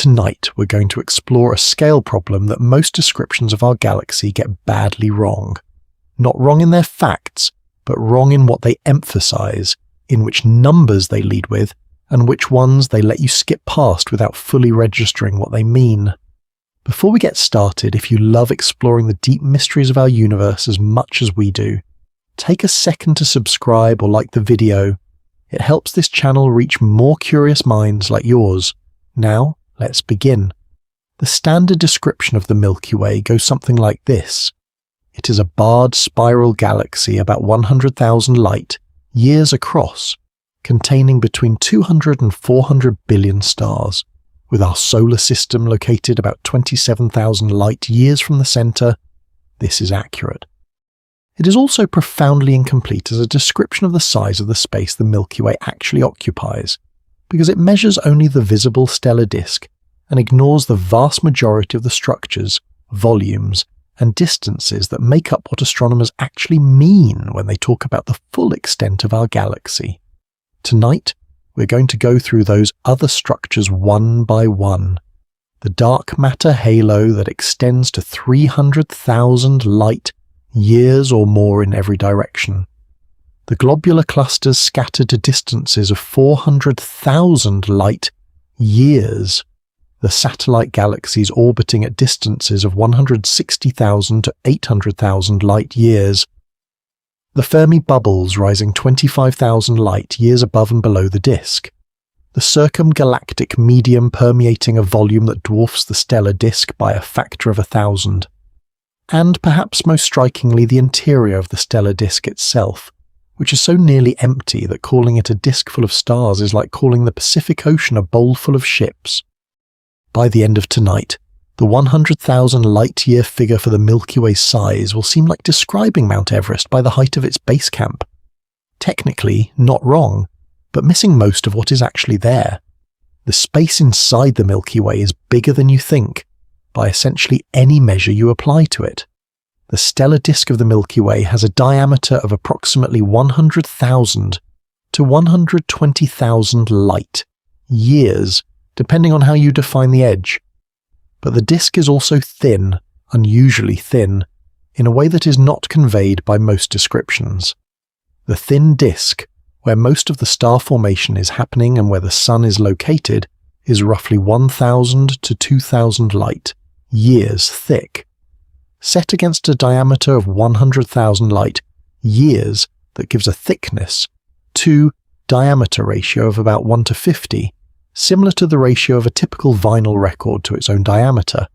Tonight, we're going to explore a scale problem that most descriptions of our galaxy get badly wrong. Not wrong in their facts, but wrong in what they emphasize, in which numbers they lead with, and which ones they let you skip past without fully registering what they mean. Before we get started, if you love exploring the deep mysteries of our universe as much as we do, take a second to subscribe or like the video. It helps this channel reach more curious minds like yours. Now, let's begin. The standard description of the Milky Way goes something like this. It is a barred spiral galaxy about 100,000 light years across, containing between 200 and 400 billion stars, with our solar system located about 27,000 light years from the center. This is accurate. It is also profoundly incomplete as a description of the size of the space the Milky Way actually occupies, because it measures only the visible stellar disk and ignores the vast majority of the structures, volumes, and distances that make up what astronomers actually mean when they talk about the full extent of our galaxy. Tonight, we're going to go through those other structures one by one. The dark matter halo that extends to 300,000 light years or more in every direction. The globular clusters scattered to distances of 400,000 light years. The satellite galaxies orbiting at distances of 160,000 to 800,000 light years. The Fermi bubbles rising 25,000 light years above and below the disk. The circumgalactic medium permeating a volume that dwarfs the stellar disk by a factor of 1,000. And perhaps most strikingly, the interior of the stellar disk itself, which is so nearly empty that calling it a disk full of stars is like calling the Pacific Ocean a bowl full of ships. By the end of tonight, the 100,000 light-year figure for the Milky Way's size will seem like describing Mount Everest by the height of its base camp. Technically, not wrong, but missing most of what is actually there. The space inside the Milky Way is bigger than you think, by essentially any measure you apply to it. The stellar disk of the Milky Way has a diameter of approximately 100,000 to 120,000 light years, depending on how you define the edge. But the disk is also thin, unusually thin, in a way that is not conveyed by most descriptions. The thin disk, where most of the star formation is happening and where the Sun is located, is roughly 1,000 to 2,000 light years thick. Set against a diameter of 100,000 light years that gives a thickness to diameter ratio of about 1 to 50, similar to the ratio of a typical vinyl record to its own diameter.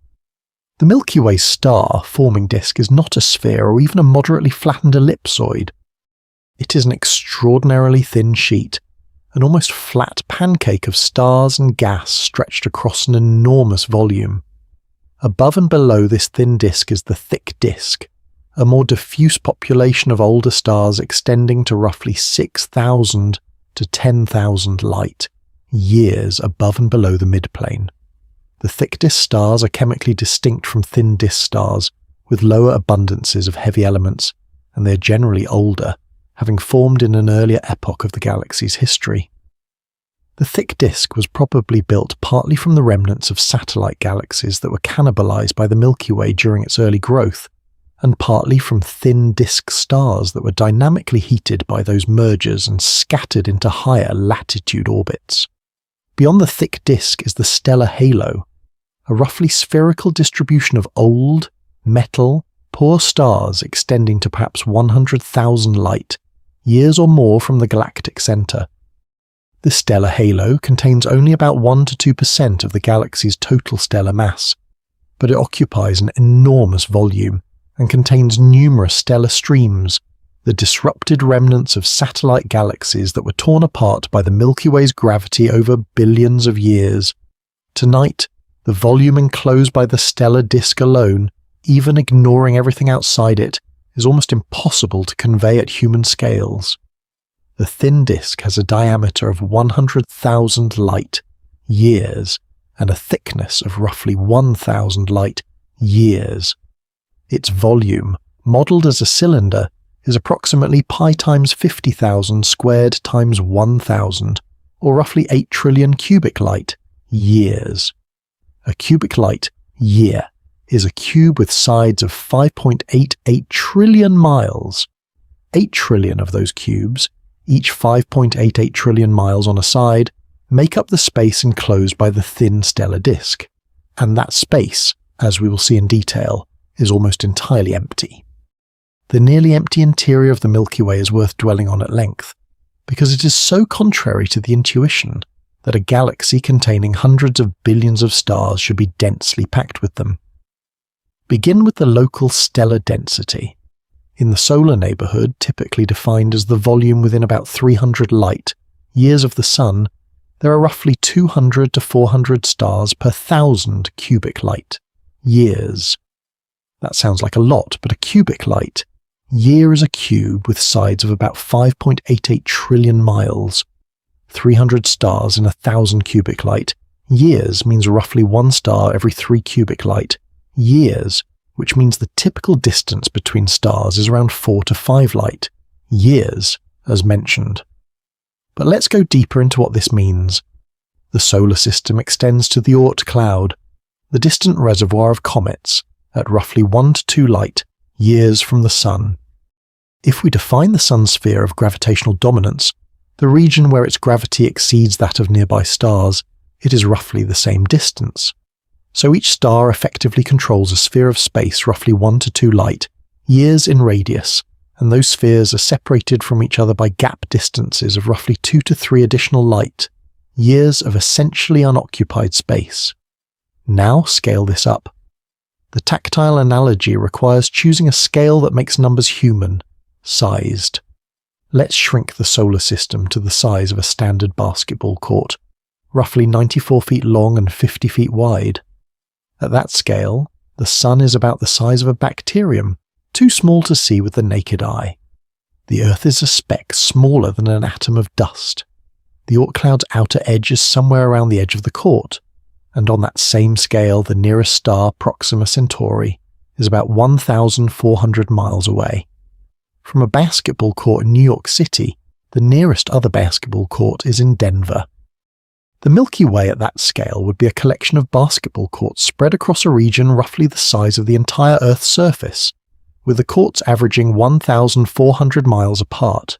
The Milky Way star-forming disk is not a sphere or even a moderately flattened ellipsoid. It is an extraordinarily thin sheet, an almost flat pancake of stars and gas stretched across an enormous volume. Above and below this thin disk is the thick disk, a more diffuse population of older stars extending to roughly 6,000 to 10,000 light years above and below the midplane. The thick disk stars are chemically distinct from thin disk stars, with lower abundances of heavy elements, and they are generally older, having formed in an earlier epoch of the galaxy's history. The thick disk was probably built partly from the remnants of satellite galaxies that were cannibalized by the Milky Way during its early growth, and partly from thin disk stars that were dynamically heated by those mergers and scattered into higher latitude orbits. Beyond the thick disk is the stellar halo, a roughly spherical distribution of old, metal, poor stars extending to perhaps 100,000 light years or more from the galactic center. The stellar halo contains only about 1 to 2% of the galaxy's total stellar mass, but it occupies an enormous volume and contains numerous stellar streams, the disrupted remnants of satellite galaxies that were torn apart by the Milky Way's gravity over billions of years. Tonight, the volume enclosed by the stellar disk alone, even ignoring everything outside it, is almost impossible to convey at human scales. The thin disk has a diameter of 100,000 light years and a thickness of roughly 1,000 light years. Its volume, modelled as a cylinder, is approximately pi times 50,000 squared times 1,000, or roughly 8 trillion cubic light years. A cubic light year is a cube with sides of 5.88 trillion miles. 8 trillion of those cubes, each 5.88 trillion miles on a side, make up the space enclosed by the thin stellar disk. And that space, as we will see in detail, is almost entirely empty. The nearly empty interior of the Milky Way is worth dwelling on at length, because it is so contrary to the intuition that a galaxy containing hundreds of billions of stars should be densely packed with them. Begin with the local stellar density. In the solar neighbourhood, typically defined as the volume within about 300 light years of the Sun, there are roughly 200 to 400 stars per 1,000 cubic light years. That sounds like a lot, but a cubic light year is a cube with sides of about 5.88 trillion miles. 300 stars in 1,000 cubic light years means roughly 1 star every 3 cubic light years, which means the typical distance between stars is around 4 to 5 light years, as mentioned. But let's go deeper into what this means. The solar system extends to the Oort cloud, the distant reservoir of comets, at roughly 1 to 2 light years from the Sun. If we define the Sun's sphere of gravitational dominance, the region where its gravity exceeds that of nearby stars, it is roughly the same distance. So each star effectively controls a sphere of space roughly 1 to 2 light years in radius, and those spheres are separated from each other by gap distances of roughly 2 to 3 additional light years of essentially unoccupied space. Now scale this up. The tactile analogy requires choosing a scale that makes numbers human, sized. Let's shrink the solar system to the size of a standard basketball court, roughly 94 feet long and 50 feet wide. At that scale, the Sun is about the size of a bacterium, too small to see with the naked eye. The Earth is a speck smaller than an atom of dust. The Oort cloud's outer edge is somewhere around the edge of the court, and on that same scale the nearest star, Proxima Centauri, is about 1,400 miles away. From a basketball court in New York City, the nearest other basketball court is in Denver. The Milky Way at that scale would be a collection of basketball courts spread across a region roughly the size of the entire Earth's surface, with the courts averaging 1,400 miles apart.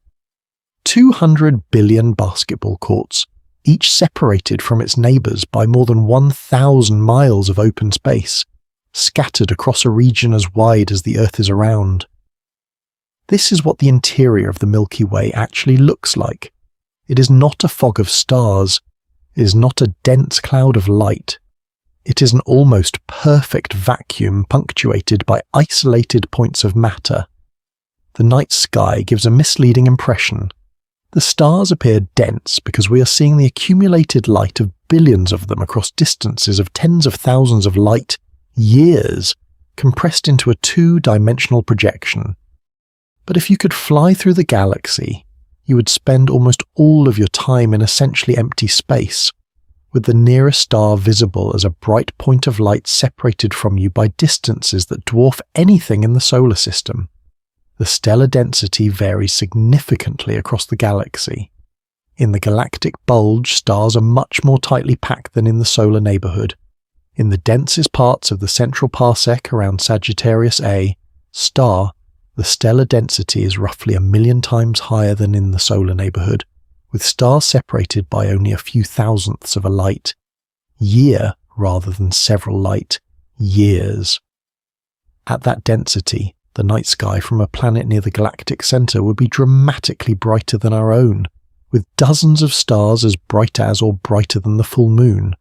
200 billion basketball courts, each separated from its neighbours by more than 1,000 miles of open space, scattered across a region as wide as the Earth is around. This is what the interior of the Milky Way actually looks like. It is not a fog of stars. It is not a dense cloud of light. It is an almost perfect vacuum punctuated by isolated points of matter. The night sky gives a misleading impression. The stars appear dense because we are seeing the accumulated light of billions of them across distances of tens of thousands of light years, compressed into a 2-dimensional projection. But if you could fly through the galaxy, you would spend almost all of your time in essentially empty space, with the nearest star visible as a bright point of light separated from you by distances that dwarf anything in the solar system. The stellar density varies significantly across the galaxy. In the galactic bulge, stars are much more tightly packed than in the solar neighbourhood. In the densest parts of the central parsec around Sagittarius A star, the stellar density is roughly 1,000,000 times higher than in the solar neighbourhood, with stars separated by only a few thousandths of a light year rather than several light years. At that density, the night sky from a planet near the galactic centre would be dramatically brighter than our own, with dozens of stars as bright as or brighter than the full moon.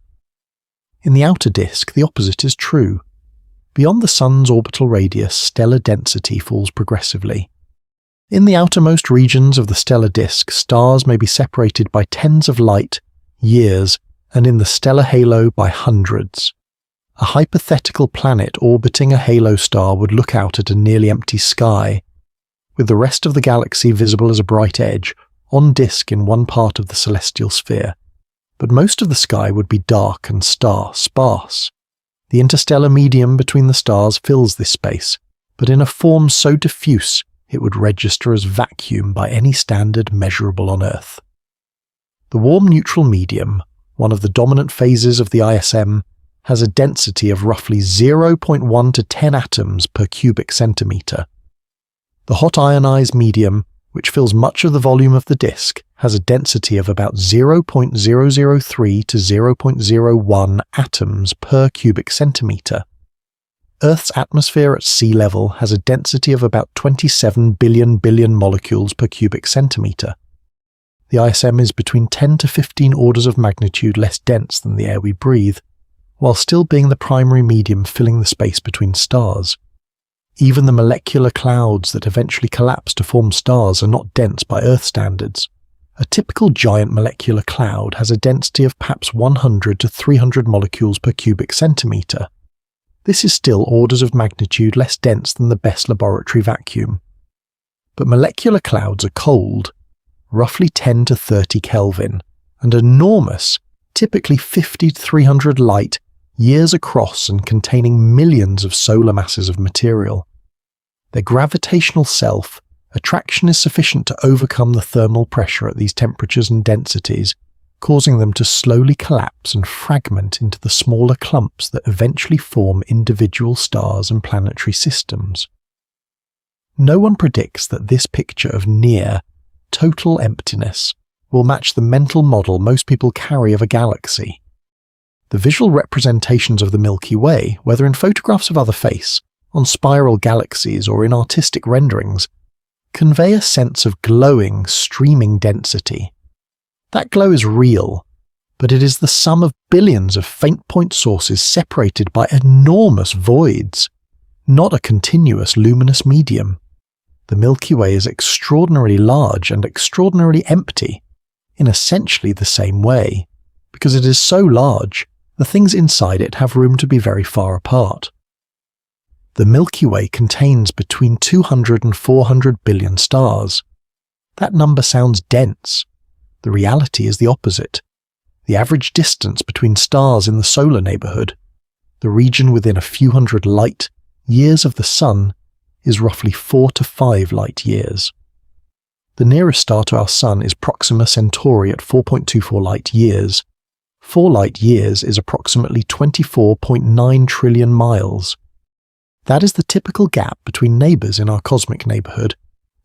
In the outer disk, the opposite is true. Beyond the Sun's orbital radius, stellar density falls progressively. In the outermost regions of the stellar disk, stars may be separated by tens of light years, and in the stellar halo by hundreds. A hypothetical planet orbiting a halo star would look out at a nearly empty sky, with the rest of the galaxy visible as a bright edge, on disk in one part of the celestial sphere. But most of the sky would be dark and star-sparse. The interstellar medium between the stars fills this space, but in a form so diffuse it would register as vacuum by any standard measurable on Earth. The warm neutral medium, one of the dominant phases of the ISM, has a density of roughly 0.1 to 10 atoms per cubic centimetre. The hot ionized medium, which fills much of the volume of the disk, has a density of about 0.003 to 0.01 atoms per cubic centimetre. Earth's atmosphere at sea level has a density of about 27 billion molecules per cubic centimetre. The ISM is between 10 to 15 orders of magnitude less dense than the air we breathe, while still being the primary medium filling the space between stars. Even the molecular clouds that eventually collapse to form stars are not dense by Earth standards. A typical giant molecular cloud has a density of perhaps 100 to 300 molecules per cubic centimetre. This is still orders of magnitude less dense than the best laboratory vacuum. But molecular clouds are cold, roughly 10 to 30 Kelvin, and enormous, typically 50 to 300 light years across and containing millions of solar masses of material. Their gravitational self, attraction is sufficient to overcome the thermal pressure at these temperatures and densities, causing them to slowly collapse and fragment into the smaller clumps that eventually form individual stars and planetary systems. No one predicts that this picture of near, total emptiness will match the mental model most people carry of a galaxy. The visual representations of the Milky Way, whether in photographs of other face, on spiral galaxies or in artistic renderings, convey a sense of glowing, streaming density. That glow is real, but it is the sum of billions of faint point sources separated by enormous voids, not a continuous luminous medium. The Milky Way is extraordinarily large and extraordinarily empty, in essentially the same way. Because it is so large, the things inside it have room to be very far apart. The Milky Way contains between 200 and 400 billion stars. That number sounds dense. The reality is the opposite. The average distance between stars in the solar neighbourhood, the region within a few hundred light years of the Sun, is roughly 4 to 5 light years. The nearest star to our Sun is Proxima Centauri at 4.24 light years. 4 light years is approximately 24.9 trillion miles. That is the typical gap between neighbours in our cosmic neighbourhood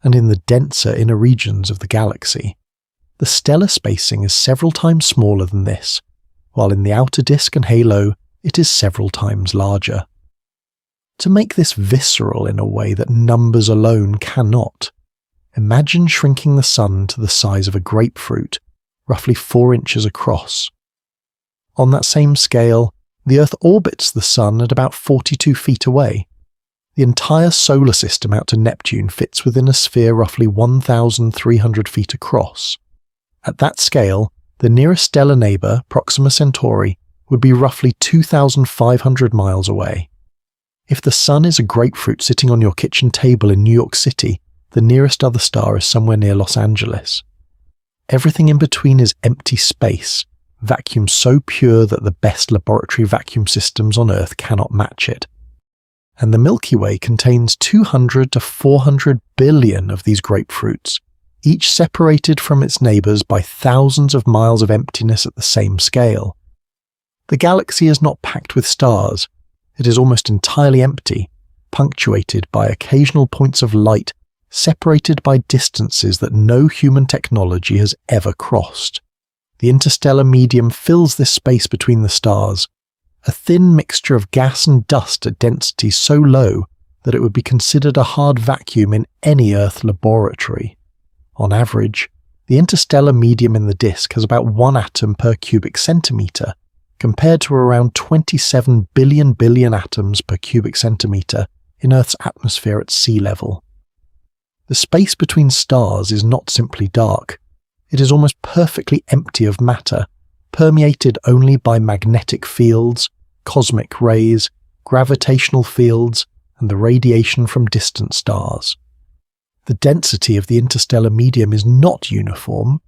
and in the denser inner regions of the galaxy. The stellar spacing is several times smaller than this, while in the outer disk and halo it is several times larger. To make this visceral in a way that numbers alone cannot, imagine shrinking the Sun to the size of a grapefruit, roughly 4 inches across. On that same scale, the Earth orbits the Sun at about 42 feet away. The entire solar system out to Neptune fits within a sphere roughly 1,300 feet across. At that scale, the nearest stellar neighbour, Proxima Centauri, would be roughly 2,500 miles away. If the Sun is a grapefruit sitting on your kitchen table in New York City, the nearest other star is somewhere near Los Angeles. Everything in between is empty space, vacuum so pure that the best laboratory vacuum systems on Earth cannot match it. And the Milky Way contains 200 to 400 billion of these grapefruits, each separated from its neighbours by thousands of miles of emptiness at the same scale. The galaxy is not packed with stars. It is almost entirely empty, punctuated by occasional points of light separated by distances that no human technology has ever crossed. The interstellar medium fills this space between the stars, a thin mixture of gas and dust at densities so low that it would be considered a hard vacuum in any Earth laboratory. On average, the interstellar medium in the disk has about 1 atom per cubic centimetre, compared to around 27 billion atoms per cubic centimetre in Earth's atmosphere at sea level. The space between stars is not simply dark. It is almost perfectly empty of matter, permeated only by magnetic fields, cosmic rays, gravitational fields, and the radiation from distant stars. The density of the interstellar medium is not uniform.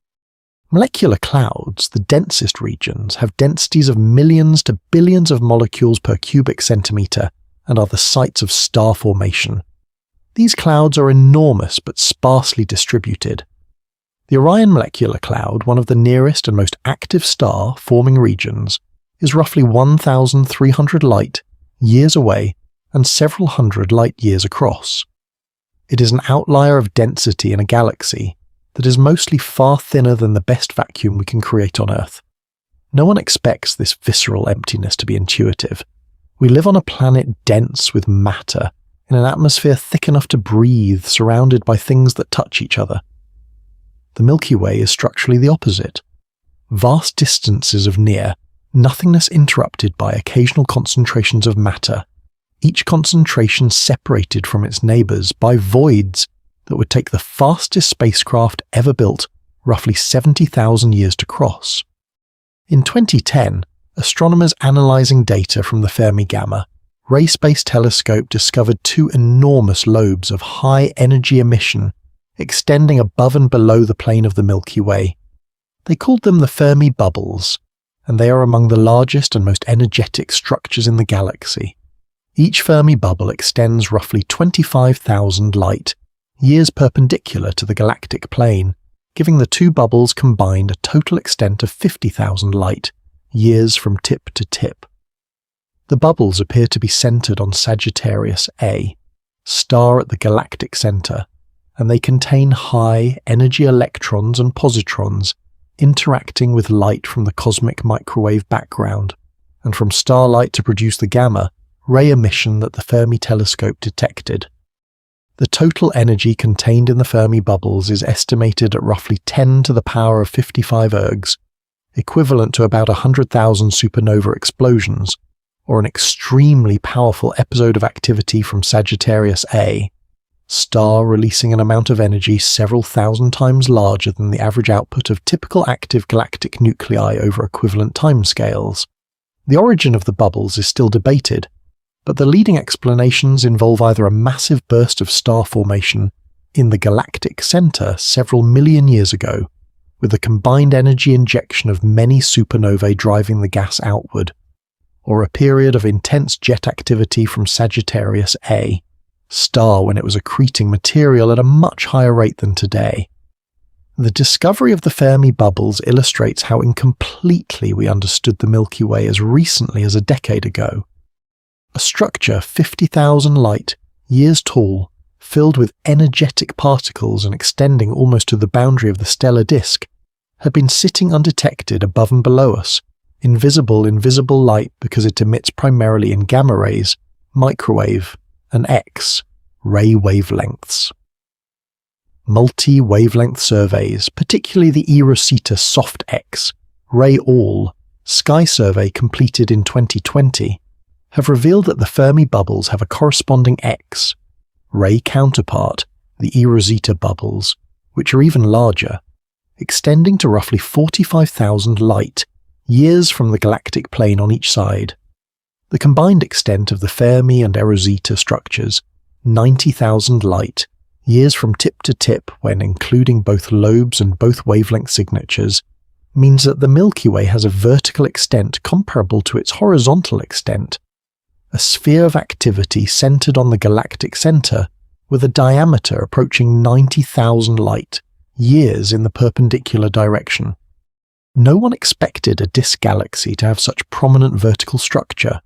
Molecular clouds, the densest regions, have densities of millions to billions of molecules per cubic centimetre and are the sites of star formation. These clouds are enormous but sparsely distributed. The Orion molecular cloud, one of the nearest and most active star-forming regions, is roughly 1,300 light years away and several hundred light years across. It is an outlier of density in a galaxy that is mostly far thinner than the best vacuum we can create on Earth. No one expects this visceral emptiness to be intuitive. We live on a planet dense with matter, in an atmosphere thick enough to breathe, surrounded by things that touch each other. The Milky Way is structurally the opposite. Vast distances of near, nothingness interrupted by occasional concentrations of matter, each concentration separated from its neighbours by voids that would take the fastest spacecraft ever built roughly 70,000 years to cross. In 2010, astronomers analysing data from the Fermi Gamma Ray Space Telescope discovered two enormous lobes of high-energy emission extending above and below the plane of the Milky Way. They called them the Fermi bubbles, and they are among the largest and most energetic structures in the galaxy. Each Fermi bubble extends roughly 25,000 light years perpendicular to the galactic plane, giving the two bubbles combined a total extent of 50,000 light years from tip to tip. The bubbles appear to be centered on Sagittarius A, star at the galactic center, and they contain high-energy electrons and positrons interacting with light from the cosmic microwave background, and from starlight to produce the gamma ray emission that the Fermi telescope detected. The total energy contained in the Fermi bubbles is estimated at roughly 10 to the power of 55 ergs, equivalent to about 100,000 supernova explosions, or an extremely powerful episode of activity from Sagittarius A, star releasing an amount of energy several thousand times larger than the average output of typical active galactic nuclei over equivalent timescales. The origin of the bubbles is still debated, but the leading explanations involve either a massive burst of star formation in the galactic center several million years ago, with the combined energy injection of many supernovae driving the gas outward, or a period of intense jet activity from Sagittarius A, star when it was accreting material at a much higher rate than today. The discovery of the Fermi bubbles illustrates how incompletely we understood the Milky Way as recently as a decade ago. A structure 50,000 light years tall, filled with energetic particles and extending almost to the boundary of the stellar disk, had been sitting undetected above and below us, invisible in visible light because it emits primarily in gamma rays, microwave, and X ray wavelengths. Multi-wavelength surveys, particularly the eROSITA Soft X, Ray All, Sky survey completed in 2020, have revealed that the Fermi bubbles have a corresponding X, ray counterpart, the eROSITA bubbles, which are even larger, extending to roughly 45,000 light years from the galactic plane on each side. The combined extent of the Fermi and eROSITA structures, 90,000 light years from tip to tip when including both lobes and both wavelength signatures, means that the Milky Way has a vertical extent comparable to its horizontal extent, a sphere of activity centered on the galactic center with a diameter approaching 90,000 light years in the perpendicular direction. No one expected a disk galaxy to have such prominent vertical structure.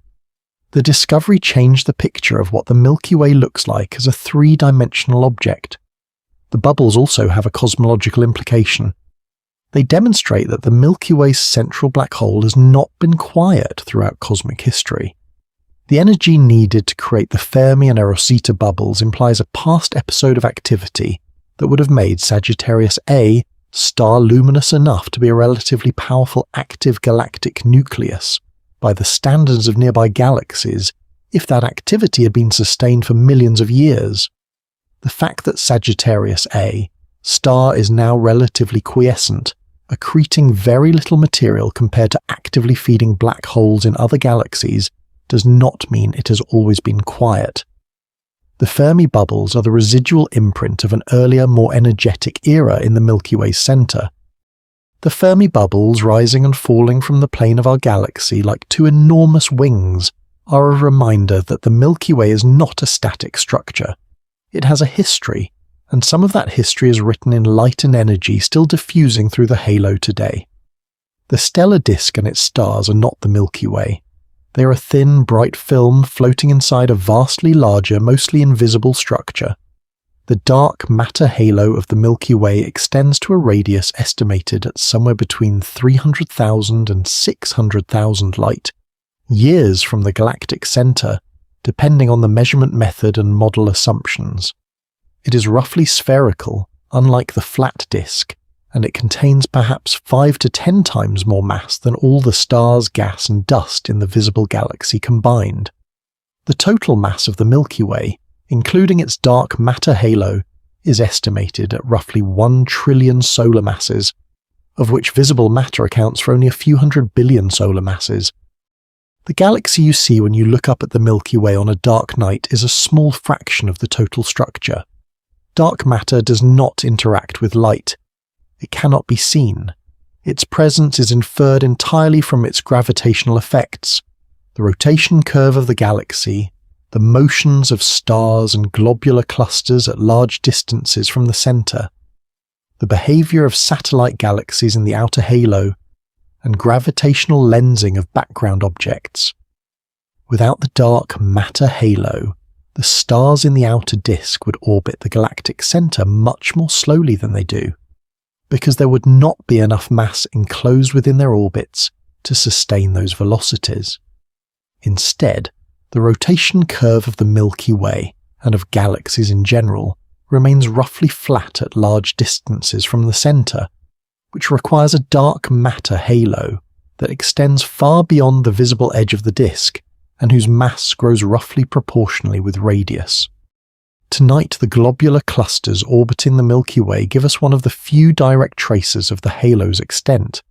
The discovery changed the picture of what the Milky Way looks like as a three-dimensional object. The bubbles also have a cosmological implication. They demonstrate that the Milky Way's central black hole has not been quiet throughout cosmic history. The energy needed to create the Fermi and eROSITA bubbles implies a past episode of activity that would have made Sagittarius A star luminous enough to be a relatively powerful active galactic nucleus by the standards of nearby galaxies if that activity had been sustained for millions of years. The fact that Sagittarius A star is now relatively quiescent, accreting very little material compared to actively feeding black holes in other galaxies, does not mean it has always been quiet. The Fermi bubbles are the residual imprint of an earlier, more energetic era in the Milky Way's center. The Fermi bubbles rising and falling from the plane of our galaxy like two enormous wings are a reminder that the Milky Way is not a static structure. It has a history, and some of that history is written in light and energy still diffusing through the halo today. The stellar disk and its stars are not the Milky Way. They are a thin, bright film floating inside a vastly larger, mostly invisible structure. The dark matter halo of the Milky Way extends to a radius estimated at somewhere between 300,000 and 600,000 light years from the galactic center, depending on the measurement method and model assumptions. It is roughly spherical, unlike the flat disk, and it contains perhaps 5 to 10 times more mass than all the stars, gas, and dust in the visible galaxy combined. The total mass of the Milky Way, including its dark matter halo, is estimated at roughly 1 trillion solar masses, of which visible matter accounts for only a few hundred billion solar masses. The galaxy you see when you look up at the Milky Way on a dark night is a small fraction of the total structure. Dark matter does not interact with light. It cannot be seen. Its presence is inferred entirely from its gravitational effects, the rotation curve of the galaxy, the motions of stars and globular clusters at large distances from the center, the behavior of satellite galaxies in the outer halo, and gravitational lensing of background objects. Without the dark matter halo, the stars in the outer disk would orbit the galactic center much more slowly than they do, because there would not be enough mass enclosed within their orbits to sustain those velocities. Instead, the rotation curve of the Milky Way, and of galaxies in general, remains roughly flat at large distances from the center, which requires a dark matter halo that extends far beyond the visible edge of the disk, and whose mass grows roughly proportionally with radius. Tonight, the globular clusters orbiting the Milky Way give us one of the few direct traces of the halo's extent.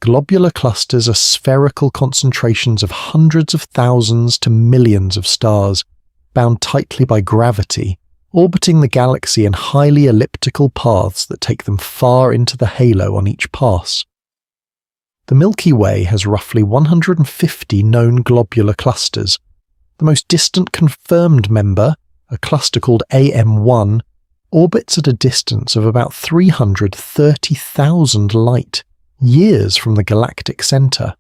Globular clusters are spherical concentrations of hundreds of thousands to millions of stars, bound tightly by gravity, orbiting the galaxy in highly elliptical paths that take them far into the halo on each pass. The Milky Way has roughly 150 known globular clusters. The most distant confirmed member, a cluster called AM1, orbits at a distance of about 330,000 light years from the galactic center.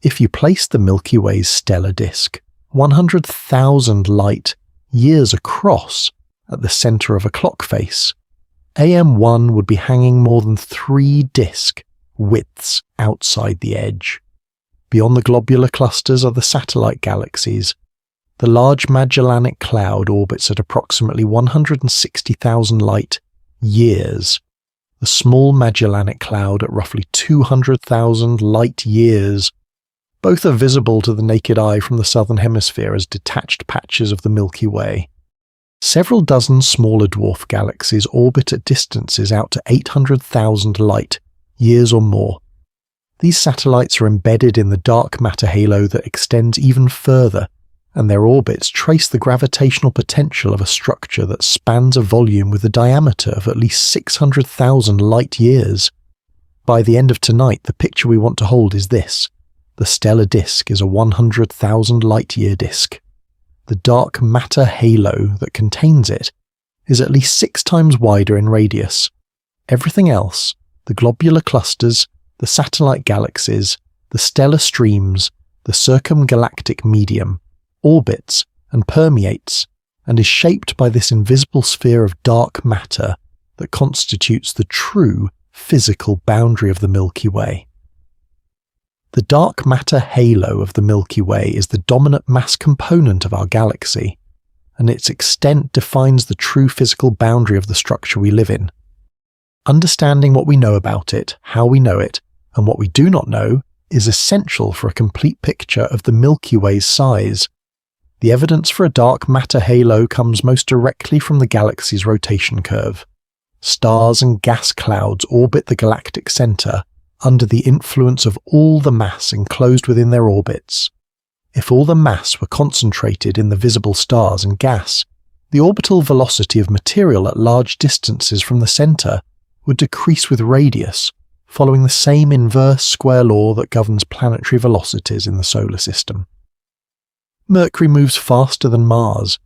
If you place the Milky Way's stellar disk 100,000 light years across at the center of a clock face, AM1 would be hanging more than 3 disk widths outside the edge. Beyond the globular clusters are the satellite galaxies. The Large Magellanic Cloud orbits at approximately 160,000 light years. The Small Magellanic Cloud at roughly 200,000 light years. Both are visible to the naked eye from the southern hemisphere as detached patches of the Milky Way. Several dozen smaller dwarf galaxies orbit at distances out to 800,000 light years or more. These satellites are embedded in the dark matter halo that extends even further, and their orbits trace the gravitational potential of a structure that spans a volume with a diameter of at least 600,000 light years. By the end of tonight, the picture we want to hold is this. The stellar disk is a 100,000 light-year disk. The dark matter halo that contains it is at least 6 times wider in radius. Everything else, the globular clusters, the satellite galaxies, the stellar streams, the circumgalactic medium, orbits and permeates, and is shaped by this invisible sphere of dark matter that constitutes the true physical boundary of the Milky Way. The dark matter halo of the Milky Way is the dominant mass component of our galaxy, and its extent defines the true physical boundary of the structure we live in. Understanding what we know about it, how we know it, and what we do not know is essential for a complete picture of the Milky Way's size. The evidence for a dark matter halo comes most directly from the galaxy's rotation curve. Stars and gas clouds orbit the galactic center under the influence of all the mass enclosed within their orbits. If all the mass were concentrated in the visible stars and gas, the orbital velocity of material at large distances from the center would decrease with radius, following the same inverse square law that governs planetary velocities in the solar system. Mercury moves faster than Mars.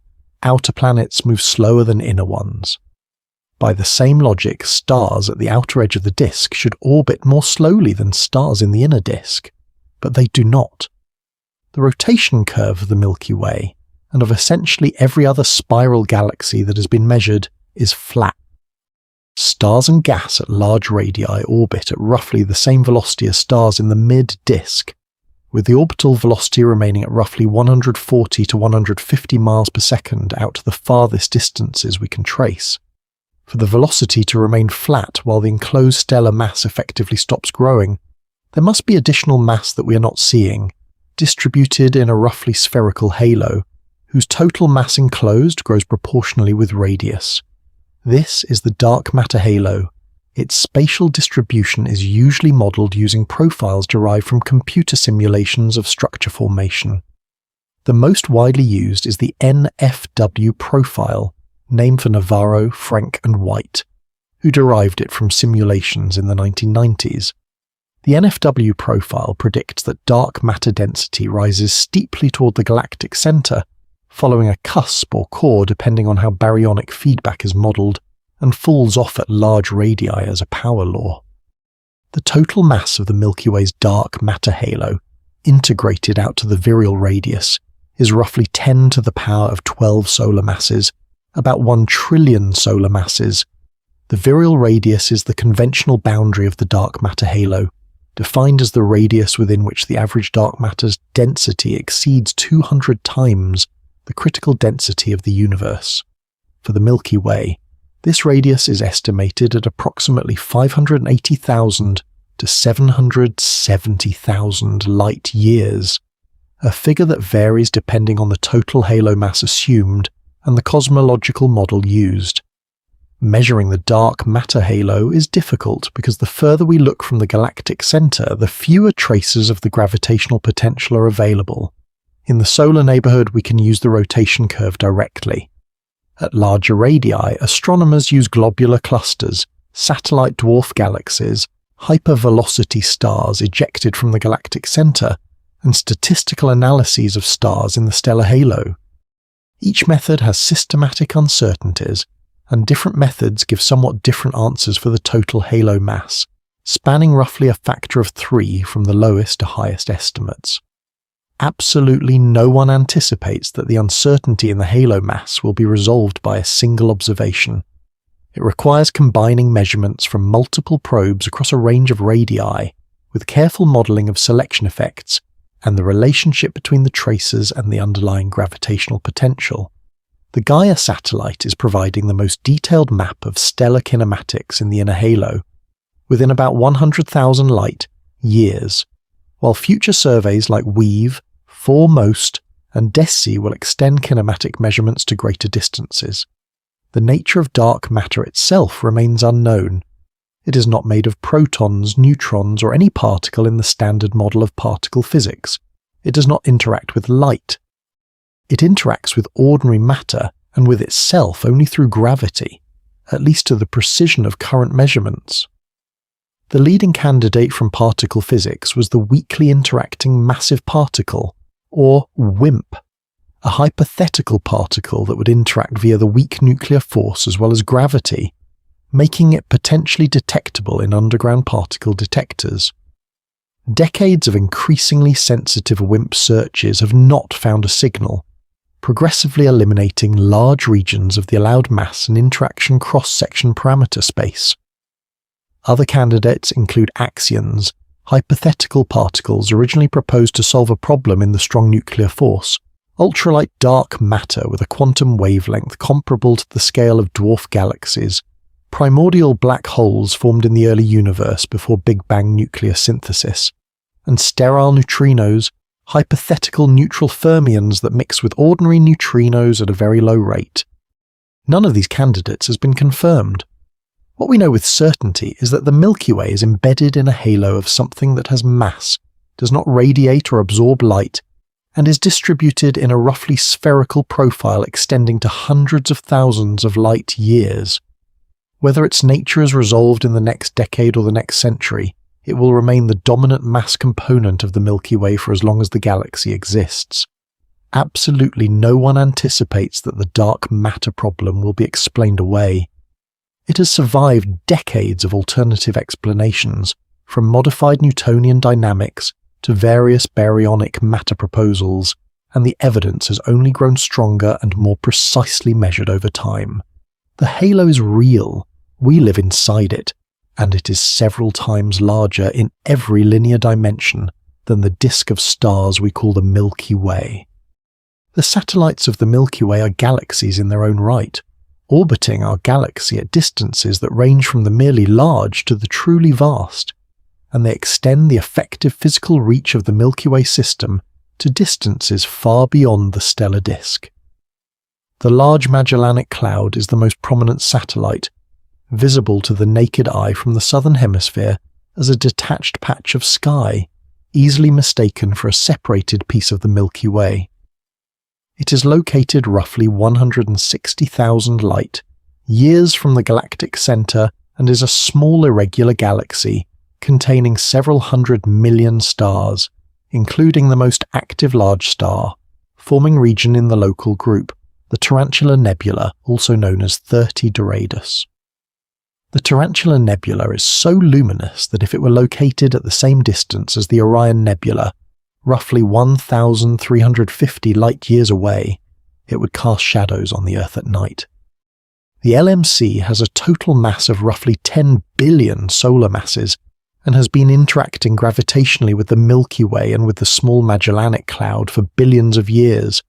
Outer planets move slower than inner ones. By the same logic, stars at the outer edge of the disk should orbit more slowly than stars in the inner disk, but they do not. The rotation curve of the Milky Way, and of essentially every other spiral galaxy that has been measured, is flat. Stars and gas at large radii orbit at roughly the same velocity as stars in the mid-disk, with the orbital velocity remaining at roughly 140 to 150 miles per second out to the farthest distances we can trace. For the velocity to remain flat while the enclosed stellar mass effectively stops growing, there must be additional mass that we are not seeing, distributed in a roughly spherical halo, whose total mass enclosed grows proportionally with radius. This is the dark matter halo. Its spatial distribution is usually modelled using profiles derived from computer simulations of structure formation. The most widely used is the NFW profile, named for Navarro, Frank and White, who derived it from simulations in the 1990s. The NFW profile predicts that dark matter density rises steeply toward the galactic centre, following a cusp or core depending on how baryonic feedback is modelled, and falls off at large radii as a power law. The total mass of the Milky Way's dark matter halo, integrated out to the virial radius, is roughly 10 to the power of 12 solar masses, about 1 trillion solar masses. The virial radius is the conventional boundary of the dark matter halo, defined as the radius within which the average dark matter's density exceeds 200 times the critical density of the universe. For the Milky Way, this radius is estimated at approximately 580,000 to 770,000 light years, a figure that varies depending on the total halo mass assumed and the cosmological model used. Measuring the dark matter halo is difficult because the further we look from the galactic centre, the fewer traces of the gravitational potential are available. In the solar neighbourhood, we can use the rotation curve directly. At larger radii, astronomers use globular clusters, satellite dwarf galaxies, hypervelocity stars ejected from the galactic centre, and statistical analyses of stars in the stellar halo. Each method has systematic uncertainties, and different methods give somewhat different answers for the total halo mass, spanning roughly a factor of 3 from the lowest to highest estimates. Absolutely no one anticipates that the uncertainty in the halo mass will be resolved by a single observation. It requires combining measurements from multiple probes across a range of radii, with careful modelling of selection effects and the relationship between the traces and the underlying gravitational potential. The Gaia satellite is providing the most detailed map of stellar kinematics in the inner halo, within about 100,000 light years, while future surveys like WEAVE, outermost, and DESI will extend kinematic measurements to greater distances. The nature of dark matter itself remains unknown. It is not made of protons, neutrons, or any particle in the standard model of particle physics. It does not interact with light. It interacts with ordinary matter and with itself only through gravity, at least to the precision of current measurements. The leading candidate from particle physics was the weakly interacting massive particle, or WIMP, a hypothetical particle that would interact via the weak nuclear force as well as gravity, making it potentially detectable in underground particle detectors. Decades of increasingly sensitive WIMP searches have not found a signal, progressively eliminating large regions of the allowed mass and interaction cross-section parameter space. Other candidates include axions, hypothetical particles originally proposed to solve a problem in the strong nuclear force, ultralight dark matter with a quantum wavelength comparable to the scale of dwarf galaxies, primordial black holes formed in the early universe before Big Bang nuclear synthesis, and sterile neutrinos, hypothetical neutral fermions that mix with ordinary neutrinos at a very low rate. None of these candidates has been confirmed. What we know with certainty is that the Milky Way is embedded in a halo of something that has mass, does not radiate or absorb light, and is distributed in a roughly spherical profile extending to hundreds of thousands of light years. Whether its nature is resolved in the next decade or the next century, it will remain the dominant mass component of the Milky Way for as long as the galaxy exists. Absolutely no one anticipates that the dark matter problem will be explained away. It has survived decades of alternative explanations, from modified Newtonian dynamics to various baryonic matter proposals, and the evidence has only grown stronger and more precisely measured over time. The halo is real, we live inside it, and it is several times larger in every linear dimension than the disk of stars we call the Milky Way. The satellites of the Milky Way are galaxies in their own right, orbiting our galaxy at distances that range from the merely large to the truly vast, and they extend the effective physical reach of the Milky Way system to distances far beyond the stellar disk. The Large Magellanic Cloud is the most prominent satellite, visible to the naked eye from the southern hemisphere as a detached patch of sky, easily mistaken for a separated piece of the Milky Way. It is located roughly 160,000 light years from the galactic center and is a small irregular galaxy containing several 100 million stars, including the most active large star, forming region in the local group, the Tarantula Nebula, also known as 30 Doradus. The Tarantula Nebula is so luminous that if it were located at the same distance as the Orion Nebula, roughly 1,350 light-years away, it would cast shadows on the Earth at night. The LMC has a total mass of roughly 10 billion solar masses and has been interacting gravitationally with the Milky Way and with the Small Magellanic Cloud for billions of years.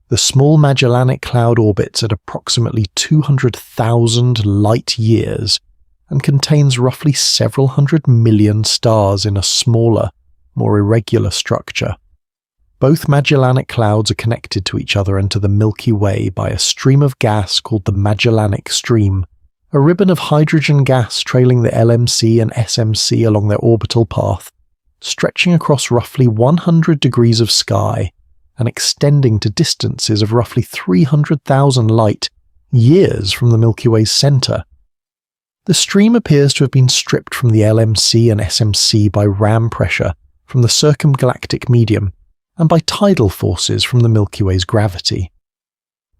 The Small Magellanic Cloud orbits at approximately 200,000 light-years and contains roughly several 100 million stars in a smaller, more irregular structure. Both Magellanic Clouds are connected to each other and to the Milky Way by a stream of gas called the Magellanic Stream, a ribbon of hydrogen gas trailing the LMC and SMC along their orbital path, stretching across roughly 100 degrees of sky and extending to distances of roughly 300,000 light-years from the Milky Way's center. The stream appears to have been stripped from the LMC and SMC by ram pressure from the circumgalactic medium and by tidal forces from the Milky Way's gravity.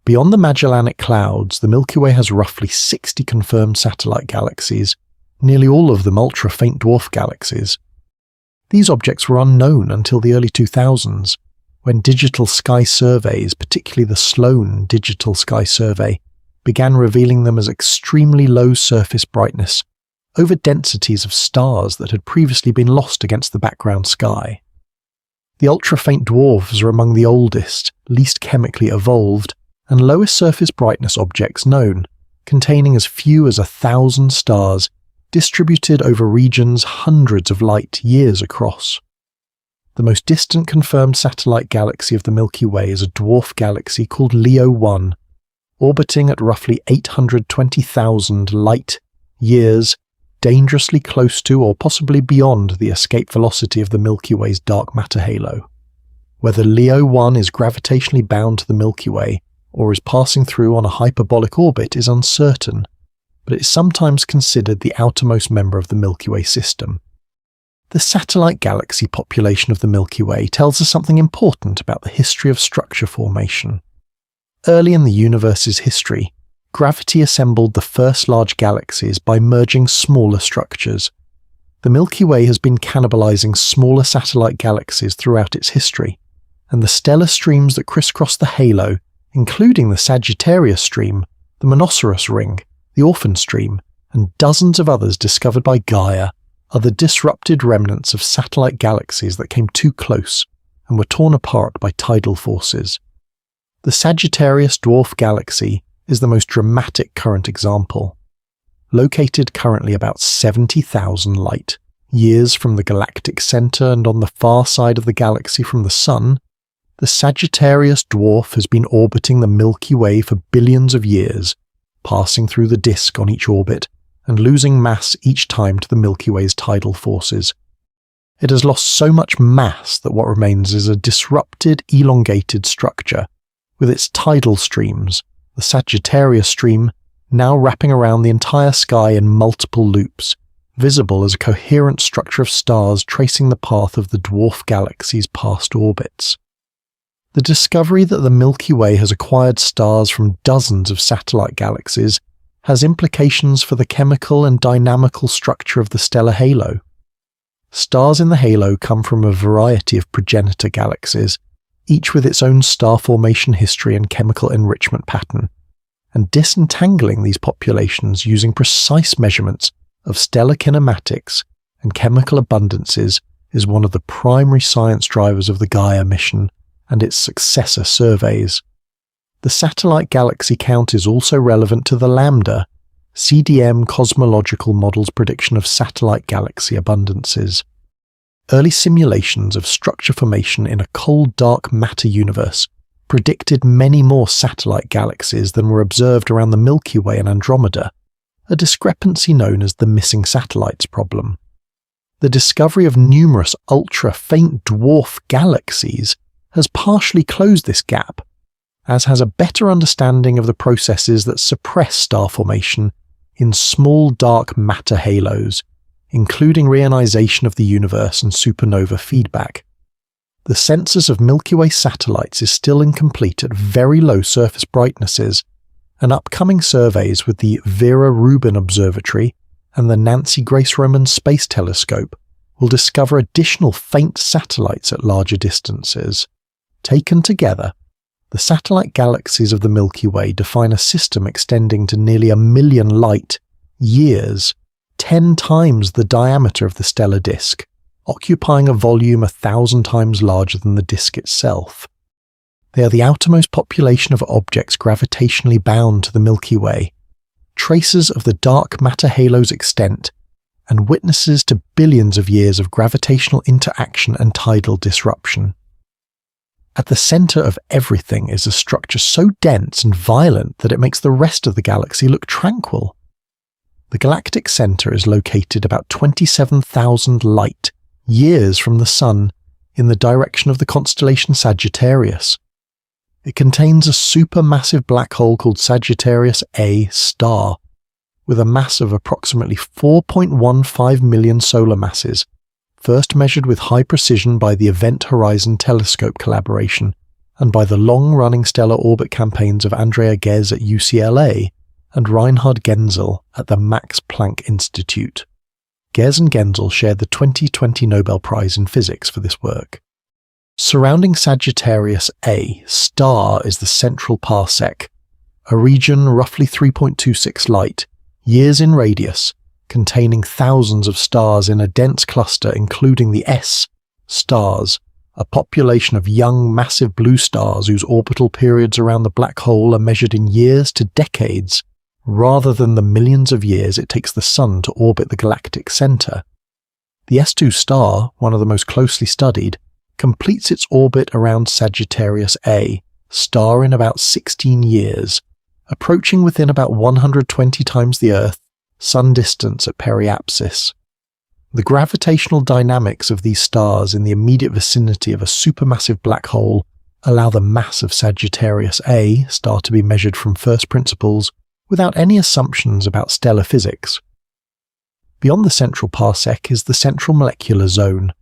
Beyond the Magellanic Clouds, the Milky Way has roughly 60 confirmed satellite galaxies, nearly all of them ultra-faint dwarf galaxies. These objects were unknown until the early 2000s, when digital sky surveys, particularly the Sloan Digital Sky Survey, began revealing them as extremely low surface brightness over densities of stars that had previously been lost against the background sky. The ultra-faint dwarfs are among the oldest, least chemically evolved, and lowest surface brightness objects known, containing as few as 1,000 stars distributed over regions hundreds of light-years across. The most distant confirmed satellite galaxy of the Milky Way is a dwarf galaxy called Leo 1, orbiting at roughly 820,000 light-years, dangerously close to or possibly beyond the escape velocity of the Milky Way's dark matter halo. Whether Leo 1 is gravitationally bound to the Milky Way or is passing through on a hyperbolic orbit is uncertain, but it is sometimes considered the outermost member of the Milky Way system. The satellite galaxy population of the Milky Way tells us something important about the history of structure formation. Early in the universe's history, gravity assembled the first large galaxies by merging smaller structures. The Milky Way has been cannibalizing smaller satellite galaxies throughout its history, and the stellar streams that crisscross the halo, including the Sagittarius Stream, the Monoceros Ring, the Orphan Stream, and dozens of others discovered by Gaia, are the disrupted remnants of satellite galaxies that came too close and were torn apart by tidal forces. The Sagittarius dwarf galaxy is the most dramatic current example. Located currently about 70,000 light-years from the galactic center and on the far side of the galaxy from the Sun, the Sagittarius dwarf has been orbiting the Milky Way for billions of years, passing through the disk on each orbit and losing mass each time to the Milky Way's tidal forces. It has lost so much mass that what remains is a disrupted, elongated structure, with its tidal streams, the Sagittarius Stream, now wrapping around the entire sky in multiple loops, visible as a coherent structure of stars tracing the path of the dwarf galaxy's past orbits. The discovery that the Milky Way has acquired stars from dozens of satellite galaxies has implications for the chemical and dynamical structure of the stellar halo. Stars in the halo come from a variety of progenitor galaxies, each with its own star formation history and chemical enrichment pattern, and disentangling these populations using precise measurements of stellar kinematics and chemical abundances is one of the primary science drivers of the Gaia mission and its successor surveys. The satellite galaxy count is also relevant to the Lambda, CDM cosmological model's prediction of satellite galaxy abundances. Early simulations of structure formation in a cold dark matter universe predicted many more satellite galaxies than were observed around the Milky Way and Andromeda, a discrepancy known as the missing satellites problem. The discovery of numerous ultra-faint dwarf galaxies has partially closed this gap, as has a better understanding of the processes that suppress star formation in small dark matter halos, including reionization of the universe and supernova feedback. The census of Milky Way satellites is still incomplete at very low surface brightnesses, and upcoming surveys with the Vera Rubin Observatory and the Nancy Grace Roman Space Telescope will discover additional faint satellites at larger distances. Taken together, the satellite galaxies of the Milky Way define a system extending to nearly 1 million light-years, 10 times the diameter of the stellar disk, occupying a volume 1,000 times larger than the disk itself. They are the outermost population of objects gravitationally bound to the Milky Way, traces of the dark matter halo's extent, and witnesses to billions of years of gravitational interaction and tidal disruption. At the center of everything is a structure so dense and violent that it makes the rest of the galaxy look tranquil. The galactic center is located about 27,000 light-years from the Sun in the direction of the constellation Sagittarius. It contains a supermassive black hole called Sagittarius A star, with a mass of approximately 4.15 million solar masses, first measured with high precision by the Event Horizon Telescope collaboration and by the long-running stellar orbit campaigns of Andrea Ghez at UCLA and Reinhard Genzel at the Max Planck Institute. Ghez and Genzel shared the 2020 Nobel Prize in Physics for this work. Surrounding Sagittarius A star is the central parsec, a region roughly 3.26 light-years in radius, containing thousands of stars in a dense cluster including the S stars, a population of young massive blue stars whose orbital periods around the black hole are measured in years to decades, rather than the millions of years it takes the Sun to orbit the galactic center. The S2 star, one of the most closely studied, completes its orbit around Sagittarius A star in about 16 years, approaching within about 120 times the Earth Sun distance at periapsis. The gravitational dynamics of these stars in the immediate vicinity of a supermassive black hole allow the mass of Sagittarius A star to be measured from first principles without any assumptions about stellar physics. Beyond the central parsec is the central molecular zone,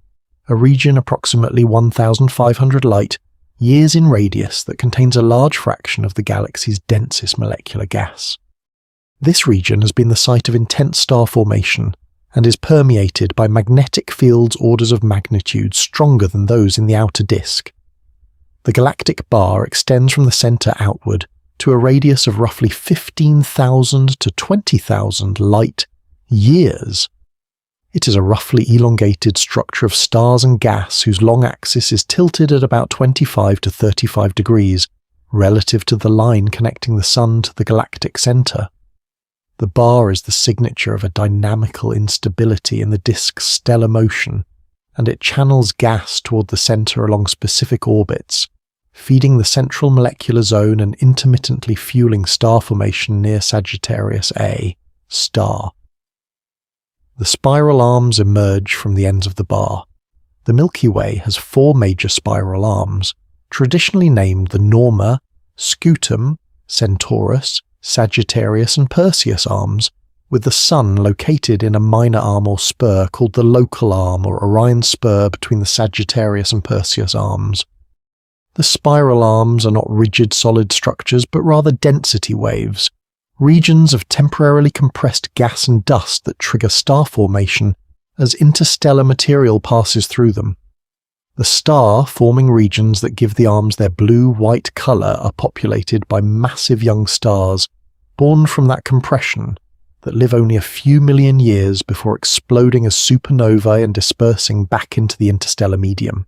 a region approximately 1,500 light-years in radius that contains a large fraction of the galaxy's densest molecular gas. This region has been the site of intense star formation and is permeated by magnetic fields orders of magnitude stronger than those in the outer disk. The galactic bar extends from the center outward to a radius of roughly 15,000 to 20,000 light-years. It is a roughly elongated structure of stars and gas whose long axis is tilted at about 25 to 35 degrees relative to the line connecting the Sun to the galactic center. The bar is the signature of a dynamical instability in the disk's stellar motion, and it channels gas toward the center along specific orbits, feeding the central molecular zone and intermittently fueling star formation near Sagittarius A star. The spiral arms emerge from the ends of the bar. The Milky Way has 4 major spiral arms, traditionally named the Norma, Scutum, Centaurus, Sagittarius and Perseus arms, with the Sun located in a minor arm or spur called the local arm or Orion spur between the Sagittarius and Perseus arms. The spiral arms are not rigid solid structures but rather density waves, regions of temporarily compressed gas and dust that trigger star formation as interstellar material passes through them. The star-forming regions that give the arms their blue-white colour are populated by massive young stars born from that compression that live only a few million years before exploding as supernovae and dispersing back into the interstellar medium.